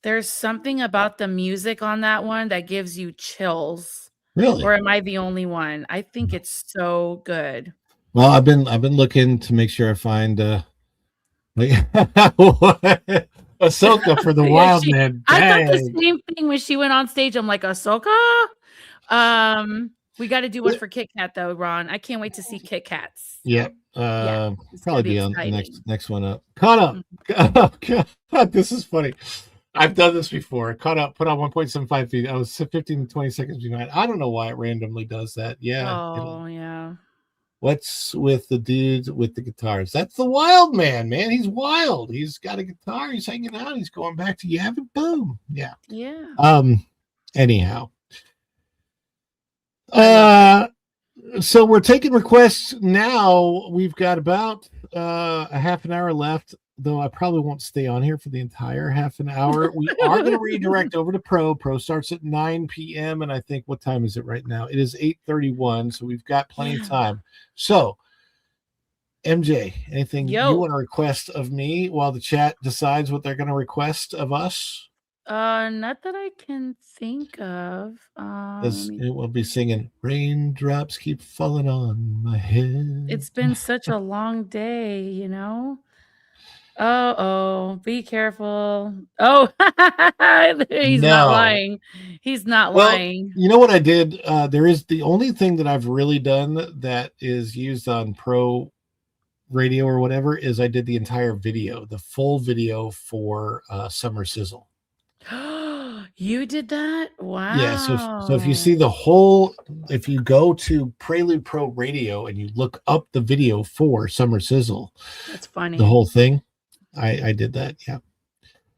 There's something about the music on that one that gives you chills. Really? Or am I the only one? I think it's so good. Well, I've been looking to make sure I find Ahsoka for the Yeah, Wild Man. I thought the Dang. same thing when she went on stage. I'm like, Ahsoka? We got to do one for Kit Kat though, Ron. I can't wait to see Kit Kats. Yep. it's Probably gonna be be on the exciting. next one up. Caught up. Oh, God, this is funny. I've done this before. Caught up, put on 1.75 feet. I was 15 to 20 seconds behind. I don't know why it randomly does that. Yeah. Oh, yeah. What's with the dudes with the guitars? That's the Wild Man, man. He's wild. He's got a guitar. He's hanging out. He's going back to Yavin. Boom. Yeah. Yeah. Anyhow. So we're taking requests now. We've got about a half an hour left, though I probably won't stay on here for the entire half an hour. We are going to redirect over to Pro. Pro starts at 9 p.m. and I think, what time is it right now? It is 8:31, so we've got plenty of time. So, MJ, anything you want to request of me while the chat decides what they're going to request of us? Not that I can think of. It will be singing "Raindrops Keep Falling on My Head." It's been such a long day, you know. Oh, be careful. Oh, he's not lying. He's not lying. You know what I did? There is the only thing that I've really done that is used on Pro Radio or whatever is I did the entire video, the full video for Summer Sizzle. You did that? Wow. Yeah, so if you see the whole, if you go to Prelude Pro Radio and you look up the video for Summer Sizzle, that's funny. The whole thing, I did that, yeah.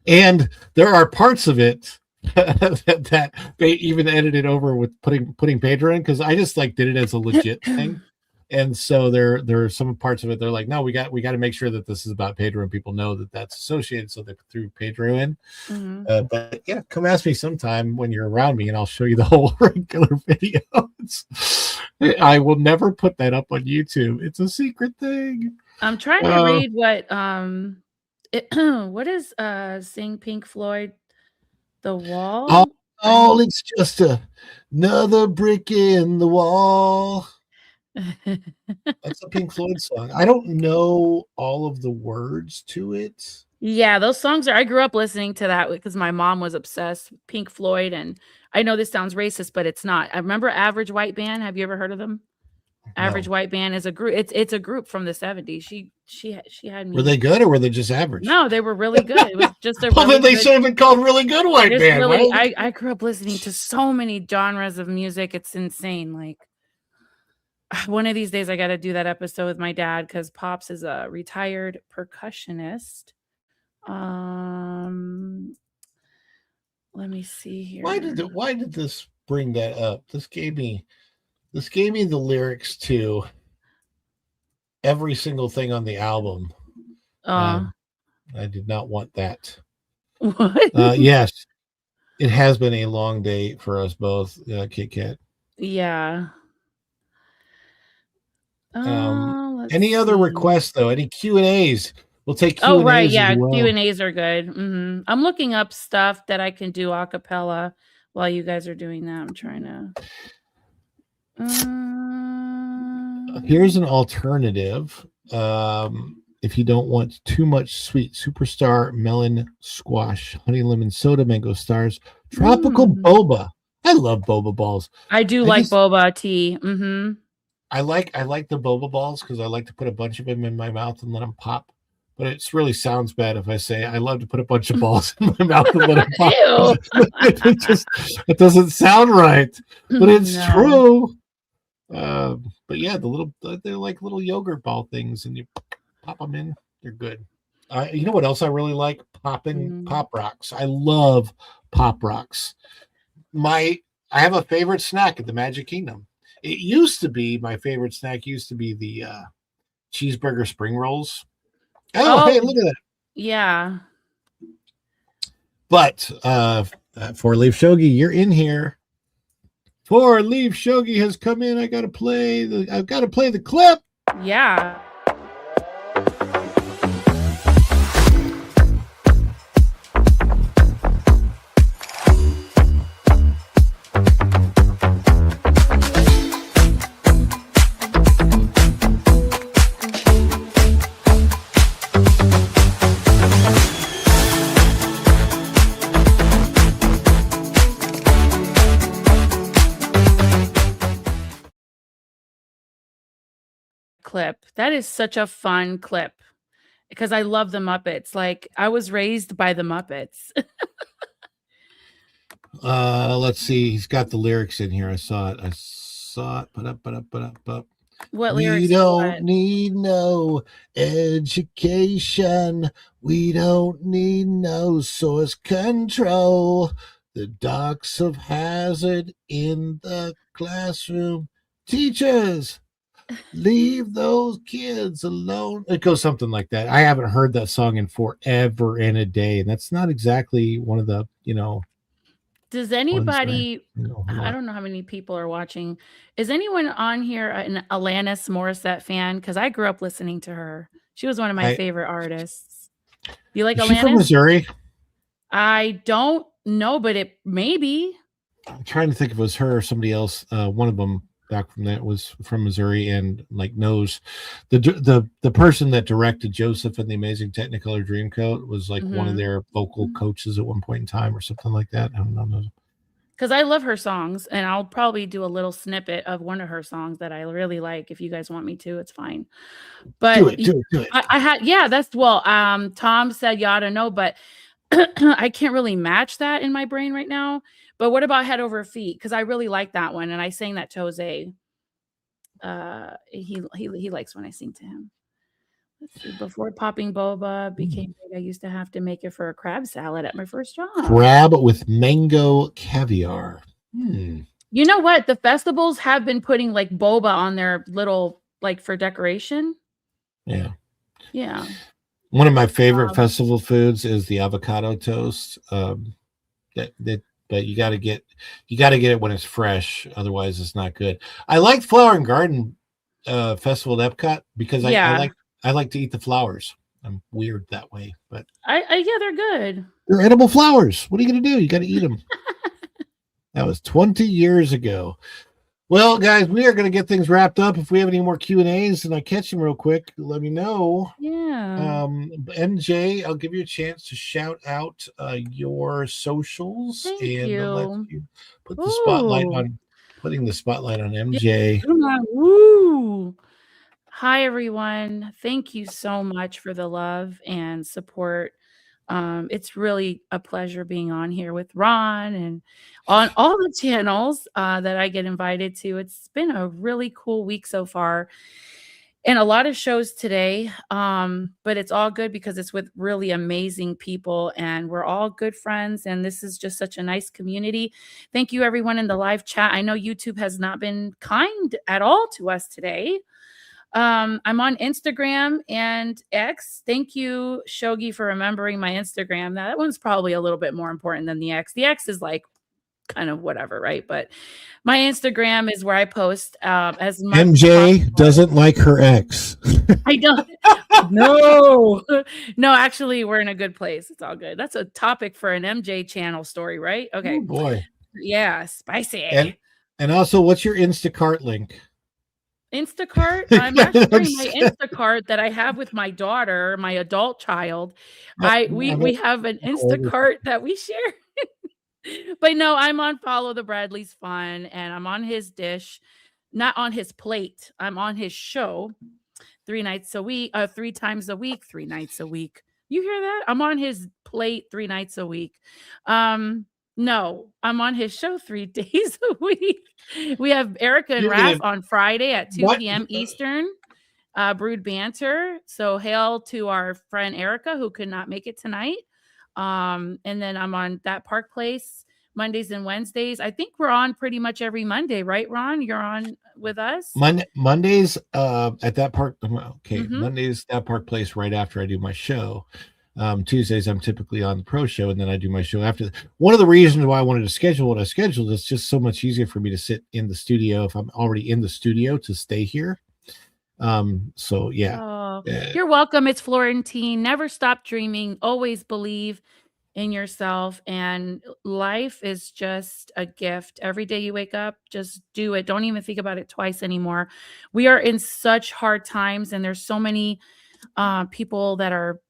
And there are parts of it that they even edited over with putting Pedro in, because I just like did it as a legit thing. And so there are some parts of it they're like, no, we got to make sure that this is about Pedro and people know that that's associated, so they threw Pedro in. But yeah, come ask me sometime when you're around me and I'll show you the whole regular video. I will never put that up on YouTube. It's a secret thing. I'm trying to read what what is Sing Pink Floyd, The Wall? Oh, it's just another brick in the wall. That's a Pink Floyd song. I don't know all of the words to it. Yeah, those songs I grew up listening to that because my mom was obsessed with Pink Floyd, and I know this sounds racist, but it's not. I remember Average White Band. Have you ever heard of them? Average White Band is a group. It's a group from the 70s. She had me. Were they good or were they just average? No, they were really good. It was just a well, then they should have been called Really Good White Band. Really, right? I grew up listening to so many genres of music. It's insane. Like, one of these days I got to do that episode with my dad because Pops is a retired percussionist. Let me see here. Why did this bring that up? This gave me the lyrics to every single thing on the album. I did not want that. What? Yes, it has been a long day for us both, Kit Kat. Yeah. Any other requests though? Any Q&As? We'll take Q&As. Oh, right. Yeah. as well. Q&As are good. I'm looking up stuff that I can do a cappella while you guys are doing that. I'm trying to. Here's an alternative. If if you don't want too much sweet. Superstar melon squash, honey lemon soda, mango stars, tropical boba. I love boba balls. I do like boba tea. Mm-hmm. I like the boba balls because I like to put a bunch of them in my mouth and let them pop. But it really sounds bad if I say I love to put a bunch of balls in my mouth and let them pop. It doesn't sound right, but it's true. But yeah, they're like little yogurt ball things, and you pop them in. They're good. You know what else I really like? Popping Pop Rocks. I love Pop Rocks. I have a favorite snack at the Magic Kingdom. It used to be my favorite snack. Used to be the cheeseburger spring rolls. Oh, hey, look at that. Yeah. But Four Leaf Shogi, you're in here. Four Leaf Shogi has come in. I've got to play the clip. Yeah. Clip. That is such a fun clip because I love the Muppets. Like I was raised by the Muppets. Let's see. He's got the lyrics in here. I saw it. What we lyrics? don't need no education. We don't need no source control. The docks of hazard in the classroom. Teachers, leave those kids alone. It goes something like that. I haven't heard that song in forever and a day, and that's not exactly one of the, Does anybody, I don't know how many people are watching. Is anyone on here an Alanis Morissette fan? Because I grew up listening to her. She was one of my favorite artists. You like Alanis? She from Missouri? I don't know, but it maybe. I'm trying to think if it was her or somebody else. One of them back from that was from Missouri and knows the person that directed Joseph and the Amazing Technicolor Dreamcoat was one of their vocal coaches at one point in time or something like that. I don't know. Because I love her songs, and I'll probably do a little snippet of one of her songs that I really like. If you guys want me to, it's fine. But do it. I had Tom said you ought to know, but I can't really match that in my brain right now. But what about Head Over Feet? Because I really like that one, and I sang that to Jose. He likes when I sing to him. Let's see. Before popping boba became big, I used to have to make it for a crab salad at my first job. Crab with mango caviar. You know what? The festivals have been putting boba on their little for decoration. Yeah. Yeah. One of my favorite festival foods is the avocado toast. But you got to get it when it's fresh, otherwise it's not good. I like Flower and Garden Festival at Epcot because I like to eat the flowers. I'm weird that way, but they're good. They're edible flowers. What are you gonna do? You got to eat them. That was 20 years ago. Well, guys, we are going to get things wrapped up. If we have any more Q&As and I catch them real quick, let me know. Yeah. MJ, I'll give you a chance to shout out your socials. Thank and you. let you put the spotlight on MJ. Woo. Hi, everyone. Thank you so much for the love and support. It's really a pleasure being on here with Ron and on all the channels that I get invited to. It's been a really cool week so far and a lot of shows today. But it's all good because it's with really amazing people and we're all good friends. And this is just such a nice community. Thank you, everyone in the live chat. I know YouTube has not been kind at all to us today. I'm on Instagram and X. Thank you, Shogi, for remembering my Instagram. Now, that one's probably a little bit more important than the X. The X is kind of whatever, right? But my Instagram is where I post as much. MJ doesn't like her ex. I don't. No, actually, we're in a good place. It's all good. That's a topic for an MJ channel story, right? Okay. Oh boy. Yeah, spicy. And also, what's your Instacart link? Instacart. I'm actually my Instacart that I have with my daughter, my adult child. We have an Instacart that we share. But no, I'm on Follow the Bradley's Fun, and I'm on his dish, not on his plate. I'm on his show 3 nights a week, 3 times a week, 3 nights a week. You hear that? I'm on his plate 3 nights a week. No, I'm on his show 3 days a week. We have Erica and Raph on Friday at 2 p.m. Eastern. Brood Banter. So hail to our friend Erica who could not make it tonight. And then I'm on That Park Place Mondays and Wednesdays. I think we're on pretty much every Monday, right, Ron? You're on with us? Mondays at That Park. Okay, Mondays, That Park Place right after I do my show. Tuesdays, I'm typically on the pro show, and then I do my show after. One of the reasons why I wanted to schedule what I scheduled is just so much easier for me to sit in the studio if I'm already in the studio to stay here. So yeah. Oh, you're welcome. It's Florentine. Never stop dreaming. Always believe in yourself. And life is just a gift. Every day you wake up, just do it. Don't even think about it twice anymore. We are in such hard times, and there's so many people that are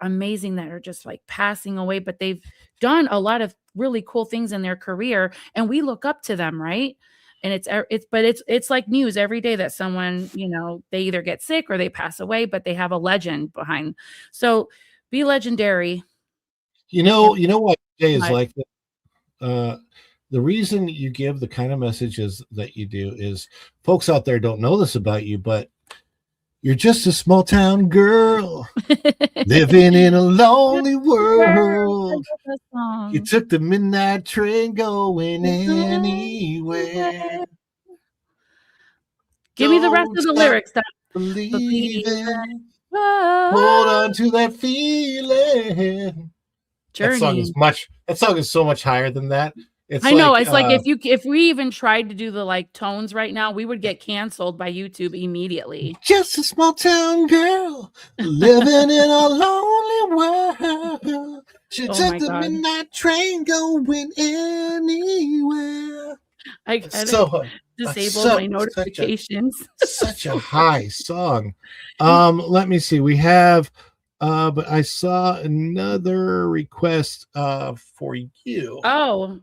amazing that are just like passing away, but they've done a lot of really cool things in their career, and we look up to them, right? And it's like news every day that someone, they either get sick or they pass away, but they have a legend behind. So be legendary. You know what Jay is like. The reason you give the kind of messages that you do is folks out there don't know this about you, but you're just a small town girl living in a lonely world. You took the midnight train going anywhere. Give me the rest of the lyrics. Believing. Hold on to that feeling. Journey. That song is so much higher than that. I know. It's like if we even tried to do the like tones right now, we would get canceled by YouTube immediately. Just a small town girl living in a lonely world. She took the midnight train going anywhere. I gotta disable my notifications. Such a high song. Let me see. We have but I saw another request for you. Oh.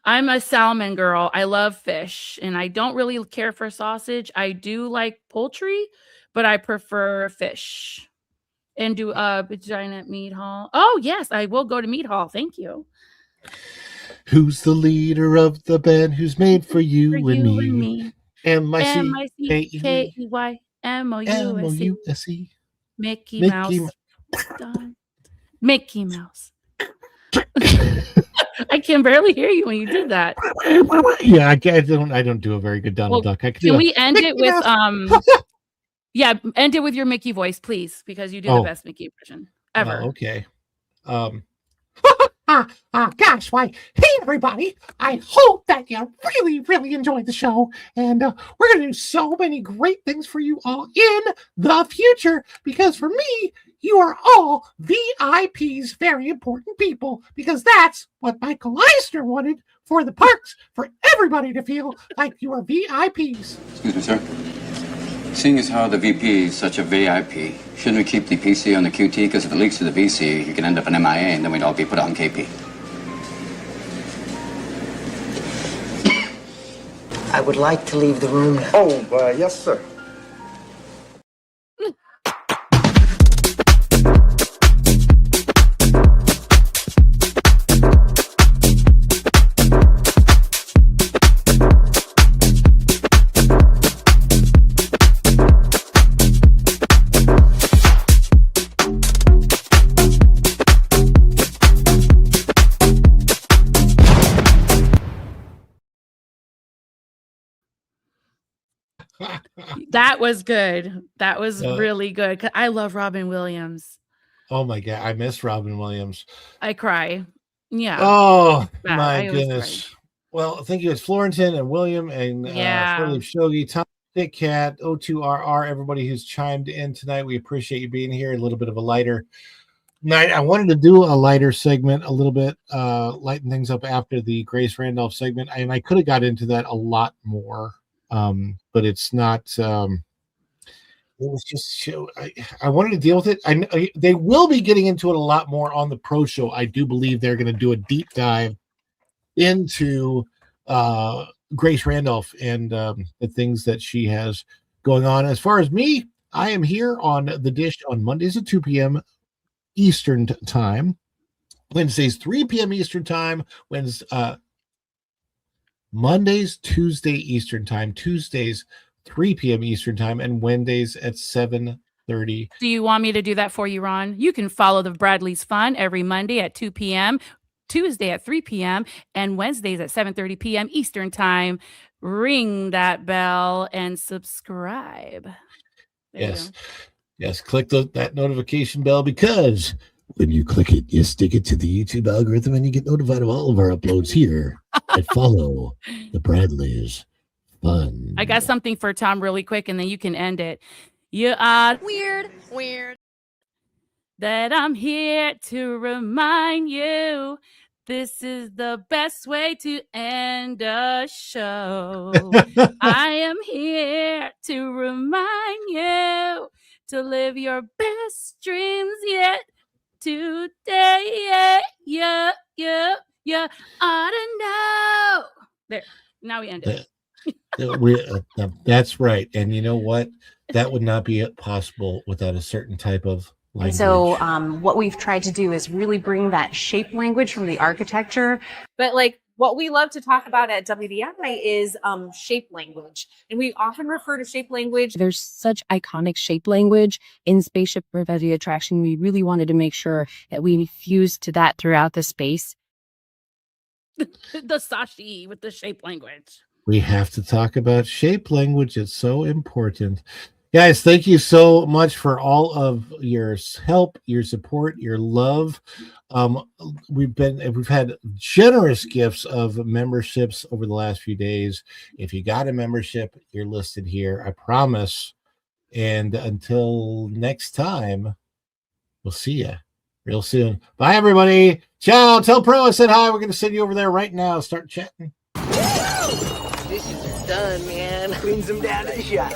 I'm a salmon girl. I love fish, and I don't really care for sausage. I do like poultry, but I prefer fish. And do a vagina meat hall. Oh, yes, I will go to meat hall. Thank you. Who's the leader of the band who's made for you, and me? M-I-C-K-E-Y-M-O-U-S-E. Mickey Mouse. Mickey Mouse. I can barely hear you when you did that. Yeah, I don't do a very good Donald Duck. Can we end it with end it with your Mickey voice, please, because you do the best Mickey impression ever. Okay. Gosh, why, hey everybody, I hope that you really, really enjoyed the show, and we're going to do so many great things for you all in the future, because for me, you are all VIPs, very important people, because that's what Michael Eisner wanted for the parks, for everybody to feel like you are VIPs. Excuse me, sir. Seeing as how the VP is such a VIP, shouldn't we keep the PC on the QT? Because if it leaks to the VC, you can end up an MIA, and then we'd all be put on KP. I would like to leave the room now. Oh, yes, sir. That was good. That was really good. I love Robin Williams. Oh my God, I miss Robin Williams. I cry. Yeah. Oh my goodness. Well, thank you. It's Florentin and William and Philip Shogi, Tom, Dick Cat, O2RR, everybody who's chimed in tonight. We appreciate you being here. A little bit of a lighter night. I wanted to do a lighter segment, a little bit, lighten things up after the Grace Randolph segment, and I could have got into that a lot more. But it's not. It was just I wanted to deal with it. They will be getting into it a lot more on the pro show. I do believe they're going to do a deep dive into Grace Randolph and the things that she has going on. As far as me, I am here on The Dish on Mondays at 2 p.m. Eastern time, Wednesdays 3 p.m. Eastern time, Mondays, Tuesday Eastern time, Tuesdays 3 p.m. Eastern time, and Wednesdays at 7:30. Do you want me to do that for you, Ron? You can follow the Bradley's Fun every Monday at 2 p.m., Tuesday at 3 p.m., and Wednesdays at 7:30 p.m. Eastern time. Ring that bell and subscribe. Yes, click that notification bell, because when you click it, you stick it to the YouTube algorithm and you get notified of all of our uploads here and follow the Bradley's Fun. I got something for Tom really quick, and then you can end it. You are weird. That I'm here to remind you this is the best way to end a show. I am here to remind you to live your best dreams yet today. Yeah. I don't know. There. Now we end it. That's right. And you know what? That would not be possible without a certain type of language. And so what we've tried to do is really bring that shape language from the architecture. But like what we love to talk about at WDI is shape language. And we often refer to shape language. There's such iconic shape language in Spaceship Riveting Attraction. We really wanted to make sure that we fused to that throughout the space. The sashi with the shape language. We have to talk about shape language. It's so important. Guys, thank you so much for all of your help, your support, your love. We've had generous gifts of memberships over the last few days. If you got a membership, you're listed here, I promise. And until next time, we'll see you real soon. Bye, everybody. Ciao. Tell Pro I said hi. We're going to send you over there right now. Start chatting. Dishes are done, man. Cleans them down to the shot.